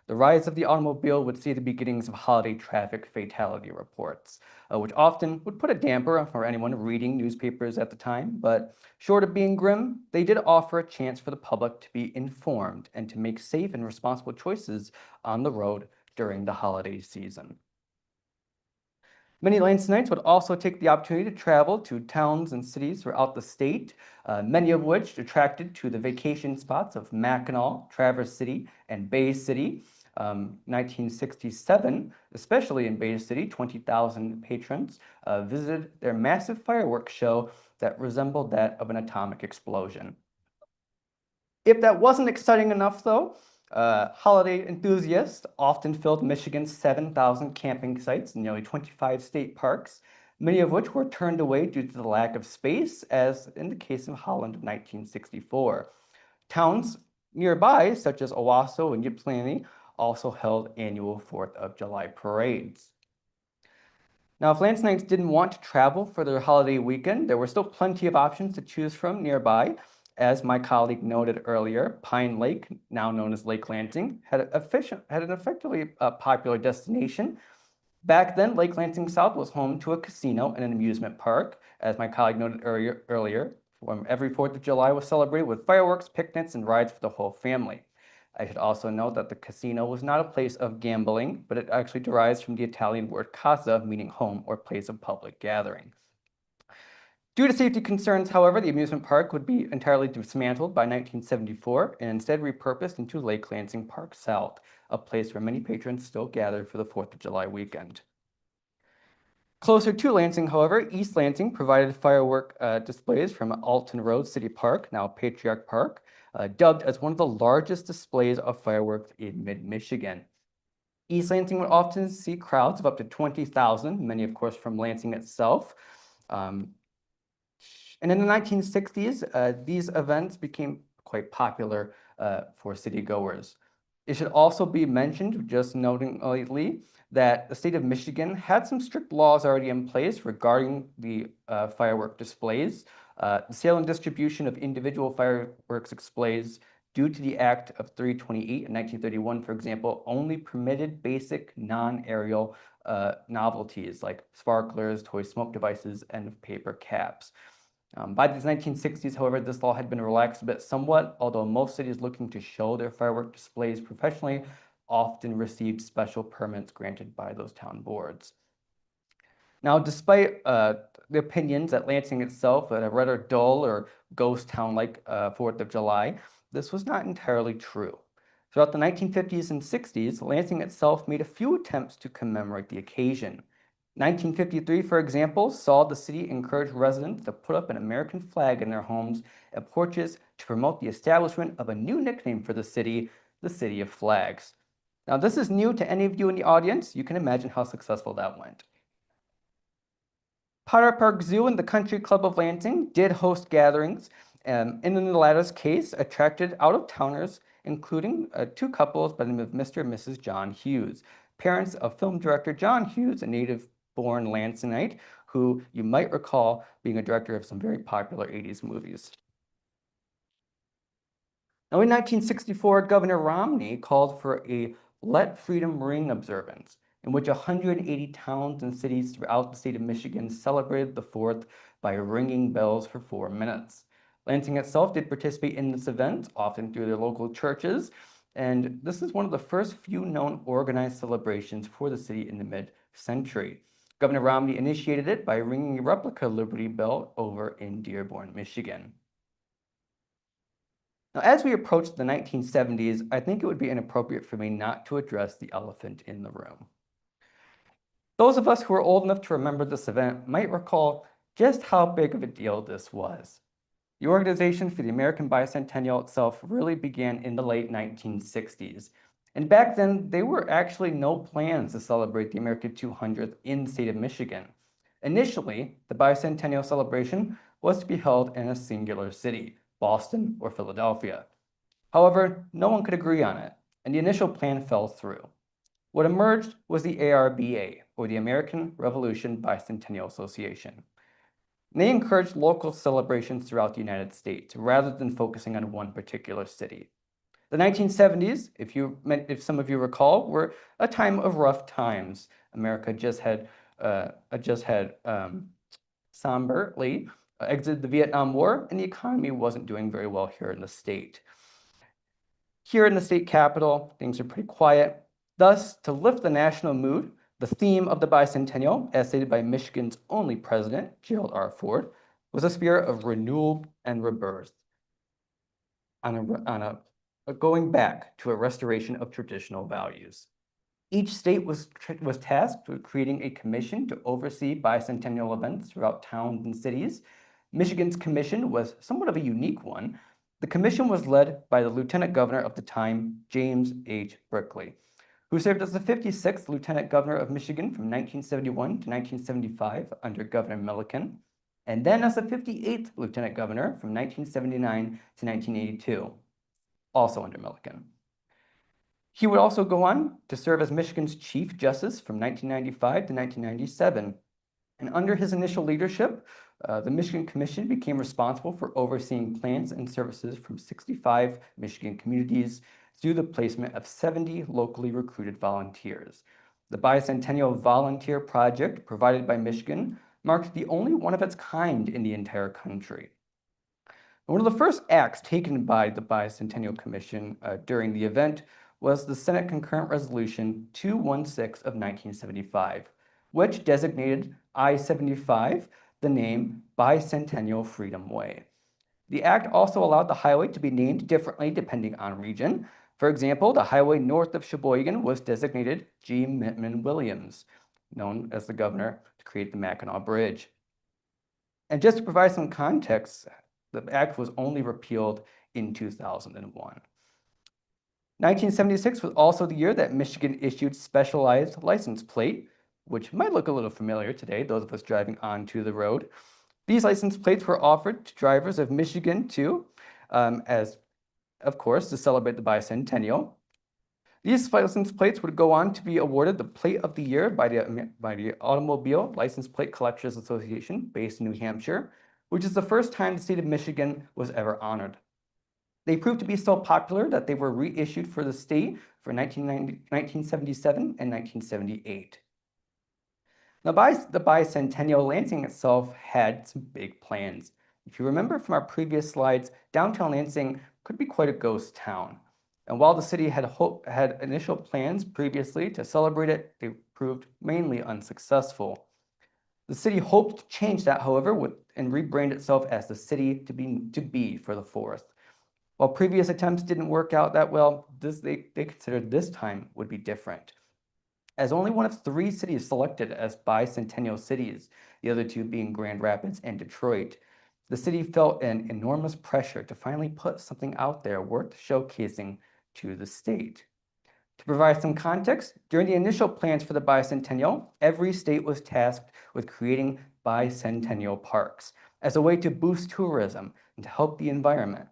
The rise of the automobile would see the beginnings of holiday traffic fatality reports, which often would put a damper for anyone reading newspapers at the time. But short of being grim, they did offer a chance for the public to be informed and to make safe and responsible choices on the road during the holiday season. Many Lansinites would also take the opportunity to travel to towns and cities throughout the state, many of which attracted to the vacation spots of Mackinac, Traverse City, and Bay City. 1967, especially in Bay City, 20,000 patrons visited their massive fireworks show that resembled that of an atomic explosion. If that wasn't exciting enough, though, holiday enthusiasts often filled Michigan's 7,000 camping sites in nearly 25 state parks, many of which were turned away due to the lack of space, as in the case of Holland of 1964. Towns nearby, such as Owasso and Ypsilanti, also held annual 4th of July parades. Now, if Lansinites didn't want to travel for their holiday weekend, there were still plenty of options to choose from nearby. As my colleague noted earlier, Pine Lake, now known as Lake Lansing, had an effectively popular destination. Back then, Lake Lansing South was home to a casino and an amusement park. As my colleague noted earlier, every 4th of July was celebrated with fireworks, picnics, and rides for the whole family. I should also note that the casino was not a place of gambling, but it actually derives from the Italian word casa, meaning home or place of public gathering. Due to safety concerns, however, the amusement park would be entirely dismantled by 1974 and instead repurposed into Lake Lansing Park South, a place where many patrons still gathered for the 4th of July weekend. Closer to Lansing, however, East Lansing provided firework displays from Alton Road City Park, now Patriarch Park, dubbed as one of the largest displays of fireworks in mid-Michigan. East Lansing would often see crowds of up to 20,000, many of course from Lansing itself. And in the 1960s, these events became quite popular for city-goers. It should also be mentioned, just noting lately, that the state of Michigan had some strict laws already in place regarding the firework displays. The sale and distribution of individual fireworks displays due to the Act of 328 in 1931, for example, only permitted basic non-aerial novelties like sparklers, toy smoke devices, and paper caps. By the 1960s, however, this law had been relaxed a bit somewhat, although most cities looking to show their firework displays professionally often received special permits granted by those town boards. Now, despite the opinions that Lansing itself had a rather dull or ghost town like 4th of July, this was not entirely true. Throughout the 1950s and 60s, Lansing itself made a few attempts to commemorate the occasion. 1953, for example, saw the city encourage residents to put up an American flag in their homes and porches to promote the establishment of a new nickname for the City of Flags. Now, this is new to any of you in the audience. You can imagine how successful that went. Potter Park Zoo and the Country Club of Lansing did host gatherings, and in the latter's case, attracted out-of-towners, including two couples by the name of Mr. and Mrs. John Hughes, parents of film director John Hughes, a native-born Lansingite, who you might recall being a director of some very popular 80s movies. Now, in 1964, Governor Romney called for a Let Freedom Ring observance, in which 180 towns and cities throughout the state of Michigan celebrated the 4th by ringing bells for 4 minutes. Lansing itself did participate in this event, often through their local churches, and this is one of the first few known organized celebrations for the city in the mid-century. Governor Romney initiated it by ringing a replica Liberty Bell over in Dearborn, Michigan. Now, as we approach the 1970s, I think it would be inappropriate for me not to address the elephant in the room. Those of us who are old enough to remember this event might recall just how big of a deal this was. The organization for the American Bicentennial itself really began in the late 1960s. And back then, there were actually no plans to celebrate the American 200th in the state of Michigan. Initially, the bicentennial celebration was to be held in a singular city, Boston or Philadelphia. However, no one could agree on it, and the initial plan fell through. What emerged was the ARBA, or the American Revolution Bicentennial Association. And they encouraged local celebrations throughout the United States, rather than focusing on one particular city. The 1970s, if some of you recall, were a time of rough times. America just had somberly exited the Vietnam War, and the economy wasn't doing very well here in the state. Here in the state capital, things are pretty quiet. Thus, to lift the national mood, the theme of the bicentennial, as stated by Michigan's only president, Gerald R. Ford, was a spirit of renewal and rebirth, going back to a restoration of traditional values. Each state was tasked with creating a commission to oversee bicentennial events throughout towns and cities. Michigan's commission was somewhat of a unique one. The commission was led by the lieutenant governor of the time, James H. Brickley, who served as the 56th Lieutenant Governor of Michigan from 1971 to 1975 under Governor Milliken, and then as the 58th Lieutenant Governor from 1979 to 1982, also under Milliken. He would also go on to serve as Michigan's Chief Justice from 1995 to 1997, and under his initial leadership, the Michigan Commission became responsible for overseeing plans and services from 65 Michigan communities through the placement of 70 locally recruited volunteers. The Bicentennial Volunteer Project provided by Michigan marked the only one of its kind in the entire country. One of the first acts taken by the Bicentennial Commission during the event was the Senate Concurrent Resolution 216 of 1975, which designated I-75 the name Bicentennial Freedom Way. The act also allowed the highway to be named differently depending on region. For example, the highway north of Sheboygan was designated G. Mittman Williams, known as the governor to create the Mackinac Bridge. And just to provide some context, the act was only repealed in 2001. 1976 was also the year that Michigan issued specialized license plate, which might look a little familiar today, those of us driving onto the road. These license plates were offered to drivers of Michigan too, as of course, to celebrate the bicentennial. These license plates would go on to be awarded the Plate of the Year by the Automobile License Plate Collectors Association based in New Hampshire, which is the first time the state of Michigan was ever honored. They proved to be so popular that they were reissued for the state for 1977 and 1978. Now, by the bicentennial, Lansing itself had some big plans. If you remember from our previous slides, downtown Lansing could be quite a ghost town. And while the city had initial plans previously to celebrate it, they proved mainly unsuccessful. The city hoped to change that, however, and rebrand itself as the city to be for the 4th. While previous attempts didn't work out that well, they considered this time would be different. As only one of 3 cities selected as bicentennial cities, the other 2 being Grand Rapids and Detroit, the city felt an enormous pressure to finally put something out there worth showcasing to the state. To provide some context, during the initial plans for the bicentennial, every state was tasked with creating bicentennial parks as a way to boost tourism and to help the environment.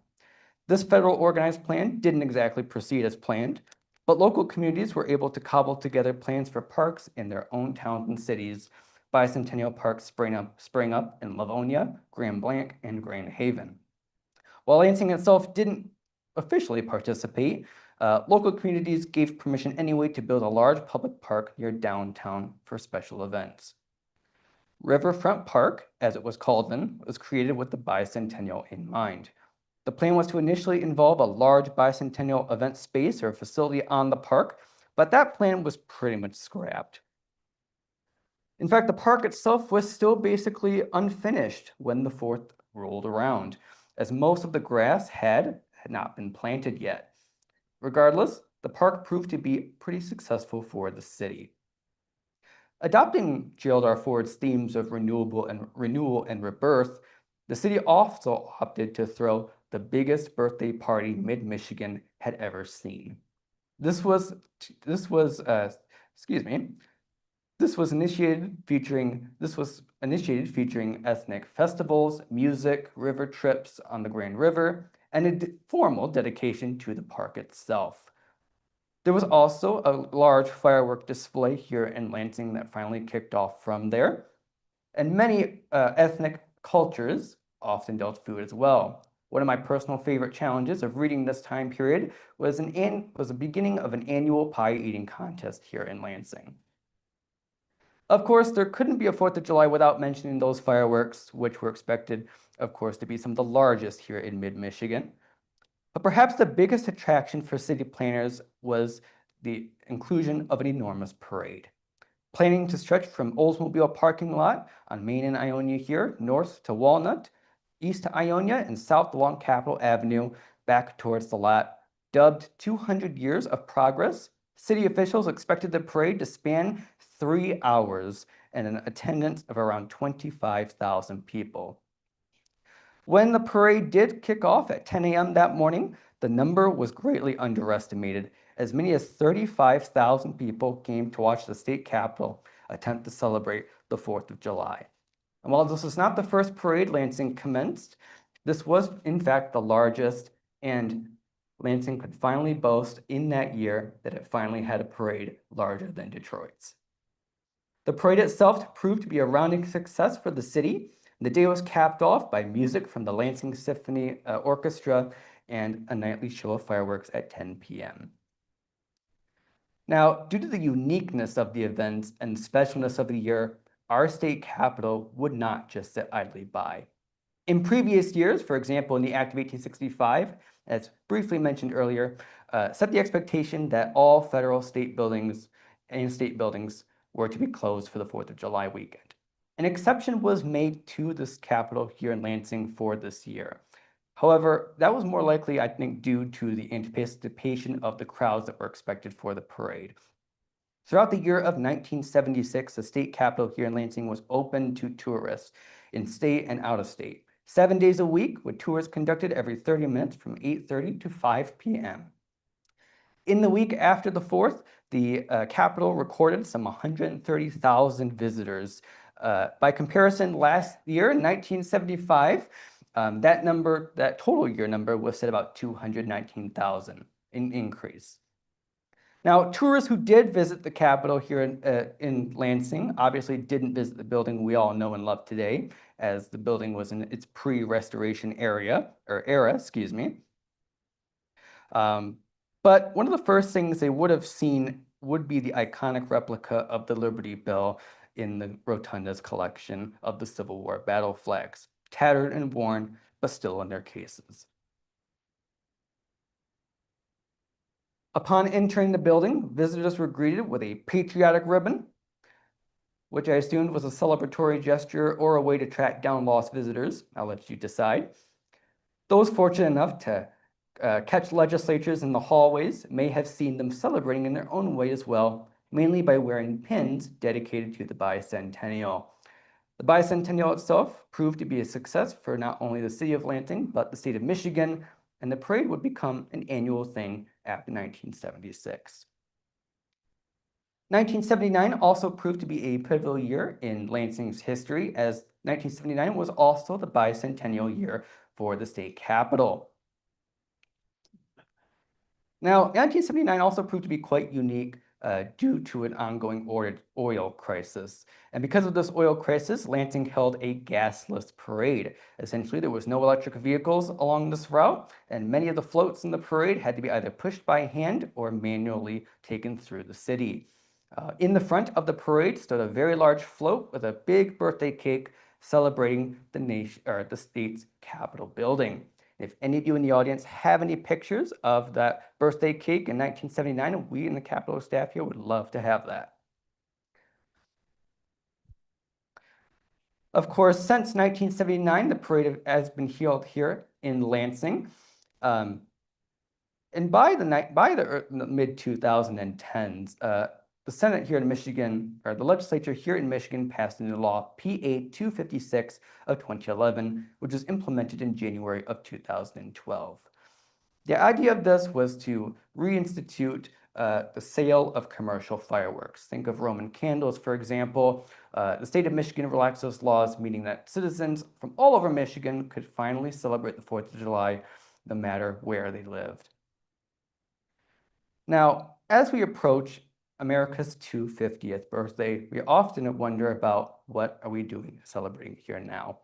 This federal organized plan didn't exactly proceed as planned, but local communities were able to cobble together plans for parks in their own towns and cities. Bicentennial parks sprang up in Livonia, Grand Blanc, and Grand Haven. While Lansing itself didn't officially participate, local communities gave permission anyway to build a large public park near downtown for special events. Riverfront Park, as it was called then, was created with the bicentennial in mind. The plan was to initially involve a large bicentennial event space or facility on the park, but that plan was pretty much scrapped. In fact, the park itself was still basically unfinished when the 4th rolled around, as most of the grass had not been planted yet. Regardless, the park proved to be pretty successful for the city. Adopting Gerald R. Ford's themes of renewal and rebirth, the city also opted to throw the biggest birthday party mid-Michigan had ever seen. This was initiated featuring ethnic festivals, music, river trips on the Grand River, and a formal dedication to the park itself. There was also a large firework display here in Lansing that finally kicked off from there, and many ethnic cultures often dealt food as well. One of my personal favorite challenges of reading this time period was the beginning of an annual pie eating contest here in Lansing. Of course, there couldn't be a 4th of July without mentioning those fireworks, which were expected, of course, to be some of the largest here in mid-Michigan. But perhaps the biggest attraction for city planners was the inclusion of an enormous parade. Planning to stretch from Oldsmobile parking lot on Main and Ionia here, north to Walnut, east to Ionia, and south along Capitol Avenue, back towards the lot. Dubbed 200 Years of Progress, city officials expected the parade to span 3 hours and an attendance of around 25,000 people. When the parade did kick off at 10 a.m. that morning, the number was greatly underestimated. As many as 35,000 people came to watch the state capitol attempt to celebrate the 4th of July. And while this was not the first parade Lansing commenced, this was in fact the largest, and Lansing could finally boast in that year that it finally had a parade larger than Detroit's. The parade itself proved to be a rounding success for the city. The day was capped off by music from the Lansing Symphony Orchestra and a nightly show of fireworks at 10 p.m. Now, due to the uniqueness of the events and specialness of the year, our state capitol would not just sit idly by. In previous years, for example, in the Act of 1865, as briefly mentioned earlier, set the expectation that all federal state buildings were to be closed for the 4th of July weekend. An exception was made to this capitol here in Lansing for this year. However, that was more likely, I think, due to the anticipation of the crowds that were expected for the parade. Throughout the year of 1976, the state capitol here in Lansing was open to tourists in state and out of state, 7 days a week, with tours conducted every 30 minutes from 8:30 to 5 p.m. In the week after the 4th, the Capitol recorded some 130,000 visitors. By comparison, last year, in 1975, that total year number was set about 219,000, an increase. Now, tourists who did visit the Capitol here in Lansing obviously didn't visit the building we all know and love today, as the building was in its pre-restoration era. But one of the first things they would have seen would be the iconic replica of the Liberty Bell in the Rotunda's collection of the Civil War battle flags, tattered and worn, but still in their cases. Upon entering the building, visitors were greeted with a patriotic ribbon, which I assumed was a celebratory gesture or a way to track down lost visitors. I'll let you decide. Those fortunate enough to catch legislatures in the hallways may have seen them celebrating in their own way as well, mainly by wearing pins dedicated to the bicentennial. The bicentennial itself proved to be a success for not only the city of Lansing, but the state of Michigan, and the parade would become an annual thing after 1976. 1979 also proved to be a pivotal year in Lansing's history, as 1979 was also the bicentennial year for the state capitol. Now, 1979 also proved to be quite unique due to an ongoing oil crisis. And because of this oil crisis, Lansing held a gasless parade. Essentially, there was no electric vehicles along this route, and many of the floats in the parade had to be either pushed by hand or manually taken through the city. In the front of the parade stood a very large float with a big birthday cake celebrating the nation or the state's Capitol building. If any of you in the audience have any pictures of that birthday cake in 1979, we in the Capitol staff here would love to have that. Of course, since 1979, the parade has been held here in Lansing. And by the mid-2010s, the Senate here in Michigan, or the legislature here in Michigan, passed into law PA 256 of 2011, which was implemented in January of 2012. The idea of this was to reinstitute the sale of commercial fireworks. Think of Roman candles, for example. The state of Michigan relaxed those laws, meaning that citizens from all over Michigan could finally celebrate the 4th of July, no matter where they lived. Now, as we approach America's 250th birthday, we often wonder about what are we doing celebrating here now.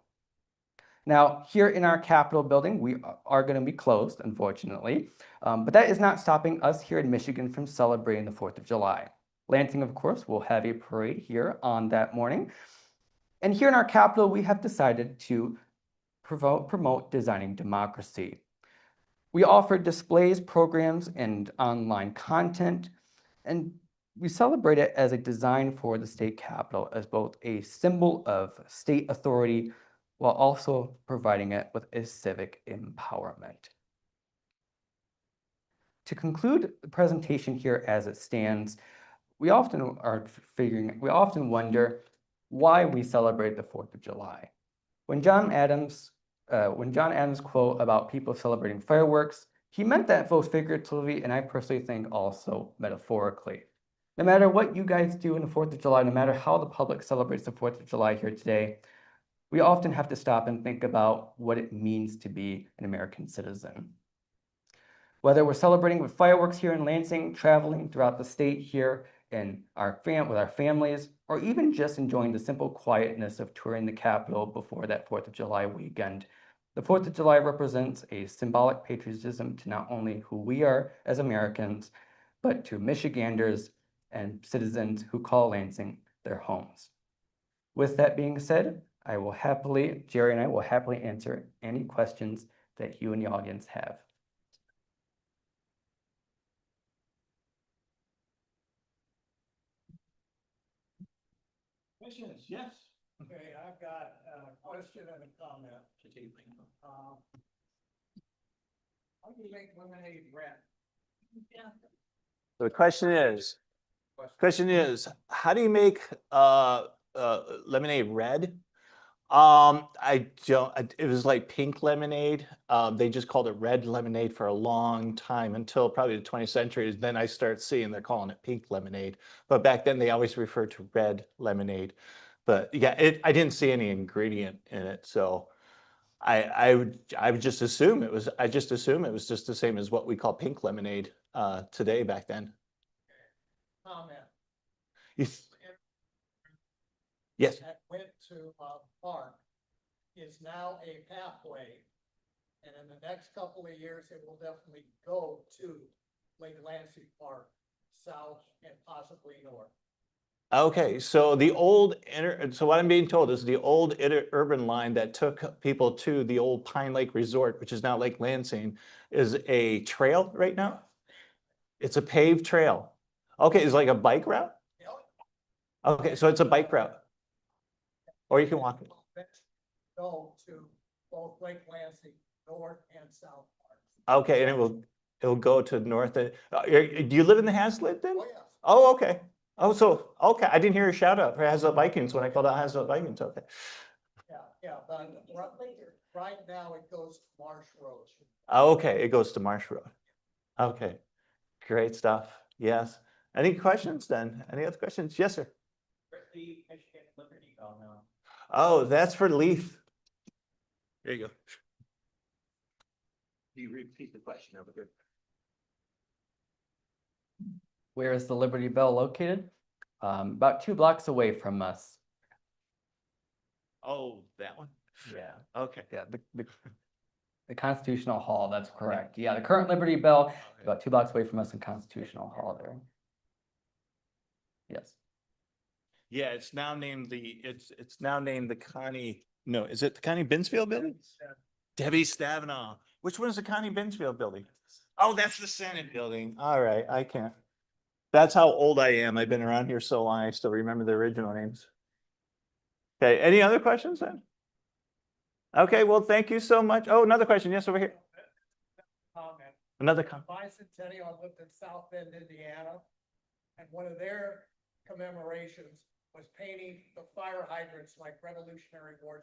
Now, here in our Capitol building, we are going to be closed, unfortunately, but that is not stopping us here in Michigan from celebrating the 4th of July. Lansing, of course, will have a parade here on that morning. And here in our Capitol, we have decided to promote designing democracy. We offer displays, programs, and online content, and we celebrate it as a design for the state capitol as both a symbol of state authority while also providing it with a civic empowerment. To conclude the presentation here as it stands, we often wonder why we celebrate the 4th of July. When John Adams quote about people celebrating fireworks, he meant that both figuratively and I personally think also metaphorically. No matter what you guys do on the 4th of July, no matter how the public celebrates the 4th of July here today, we often have to stop and think about what it means to be an American citizen. Whether we're celebrating with fireworks here in Lansing, traveling throughout the state here with our families, or even just enjoying the simple quietness of touring the Capitol before that 4th of July weekend, the 4th of July represents a symbolic patriotism to not only who we are as Americans, but to Michiganders and citizens who call Lansing their homes. With that being said, Jerry and I will happily answer any questions that you in the audience have. Questions? Yes. Okay, I've got a question and a comment. How do you make lemonade red? The question is, how do you make lemonade red? It was like pink lemonade. They just called it red lemonade for a long time until probably the 20th century. Then I start seeing they're calling it pink lemonade. But back then they always referred to red lemonade. But yeah, I didn't see any ingredient in it. So I would just assume it was just the same as what we call pink lemonade today back then. Comment. Yes. That went to a park is now a pathway And in the next couple of years, it will definitely go to Lake Lansing Park, south and possibly north. Okay, so the so what I'm being told is the old urban line that took people to the old Pine Lake Resort, which is now Lake Lansing, is a trail right now? It's a paved trail. Okay, it's like a bike route? Yep. Okay, so it's a bike route. Or you can walk it. Go to both Lake Lansing, north and south parts. Okay, and it'll go to north. Do you live in the Hazlet then? Oh, yes. Oh, okay. Oh, so, okay, I didn't hear a shout out for Hazlet Vikings when I called out Hazlet Vikings, okay. Yeah, but right now it goes to Marsh Road. Okay, it goes to Marsh Road. Okay, great stuff. Yes. Any questions then? Any other questions? Yes, sir. Where's the Michigan Liberty Bell now? Oh, that's for Leith. There you go. You repeat the question over here. Where is the Liberty Bell located? About 2 blocks away from us. Oh, that one? Yeah. Okay. Yeah, the Constitutional Hall, that's correct. Yeah, the current Liberty Bell, about 2 blocks away from us in Constitutional Hall there. Yes. Yeah, it's now named it's now named the Connie, no, is it the Connie Binsfield building? Debbie Stabenow. Which one is the Connie Binsfield building? Oh, that's the Senate building. All right, I can't. That's how old I am. I've been around here so long, I still remember the original names. Okay, any other questions then? Okay, well, thank you so much. Oh, another question. Yes, over here. Comment. Another comment. Bicentennial lived in South Bend, Indiana, and one of their commemorations was painting the fire hydrants like Revolutionary War.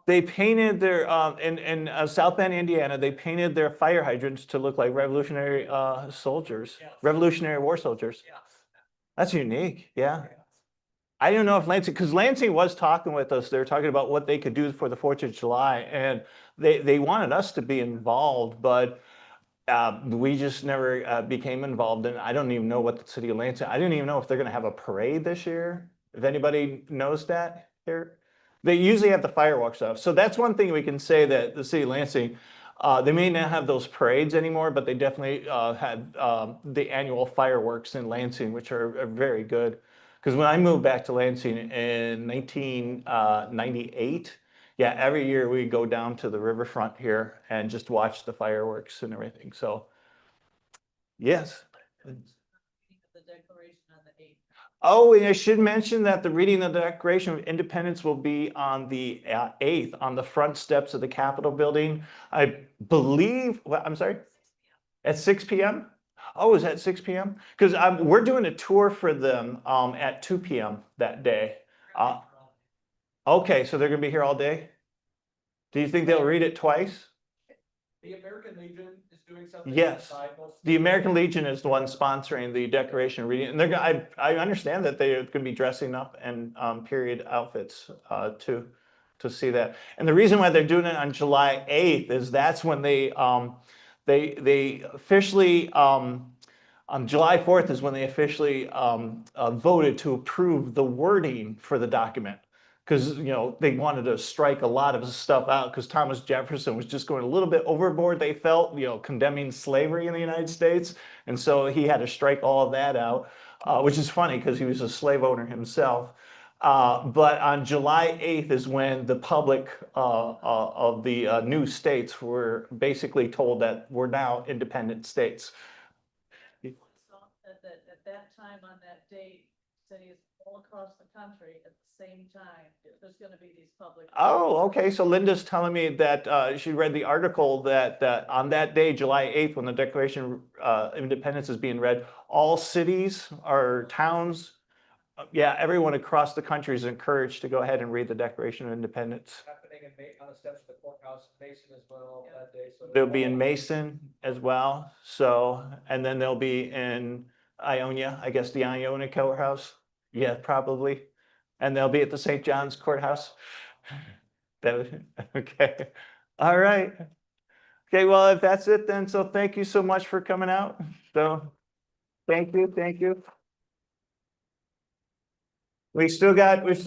They painted their, in South Bend, Indiana, they painted their fire hydrants to look like Revolutionary soldiers, Yes. Revolutionary War soldiers. Yes. That's unique, yeah. I don't know if Lansing, because Lansing was talking with us, they were talking about what they could do for the 4th of July, and they wanted us to be involved, but we just never became involved, and I don't even know what the city of Lansing, I didn't even know if they're gonna have a parade this year, if anybody knows that here. They usually have the fireworks up, so that's one thing we can say that the city of Lansing, they may not have those parades anymore, but they definitely had the annual fireworks in Lansing, which are very good. Because when I moved back to Lansing in 1998, yeah, every year we go down to the riverfront here and just watch the fireworks and everything. So, yes. The Declaration on the 8th. Oh, and I should mention that the reading of the Declaration of Independence will be on the 8th on the front steps of the Capitol building. I believe, well, I'm sorry, at 6 p.m.? Oh, is that 6 p.m.? Because we're doing a tour for them at 2 p.m. that day. Okay, so they're going to be here all day? Do you think they'll read it twice? The American Legion is doing something. Yes. inside most- The American Legion is the one sponsoring the Declaration reading, and I understand that they're going to be dressing up in period outfits to see that. And the reason why they're doing it on July 8th is that's when they officially on July 4th is when they officially voted to approve the wording for the document. Because, you know, they wanted to strike a lot of stuff out because Thomas Jefferson was just going a little bit overboard, they felt, you know, condemning slavery in the United States. And so he had to strike all of that out, which is funny because he was a slave owner himself. But on July 8th is when the public of the new states were basically told that we're now independent states. At that time on that date, cities all across the country at the same time, there's gonna be these public. Oh, okay. So Linda's telling me that she read the article that on that day, July 8th, when the Declaration of Independence is being read, all cities or towns, yeah, everyone across the country is encouraged to go ahead and read the Declaration of Independence. Happening on the steps of the courthouse, Mason as well that day. So They'll be in Mason as well. So, and then they'll be in Ionia, I guess the Iona courthouse. Yeah, probably. And they'll be at the St. John's courthouse. Okay. All right. Okay, well, if that's it then, so thank you so much for coming out. So, thank you, thank you. We still got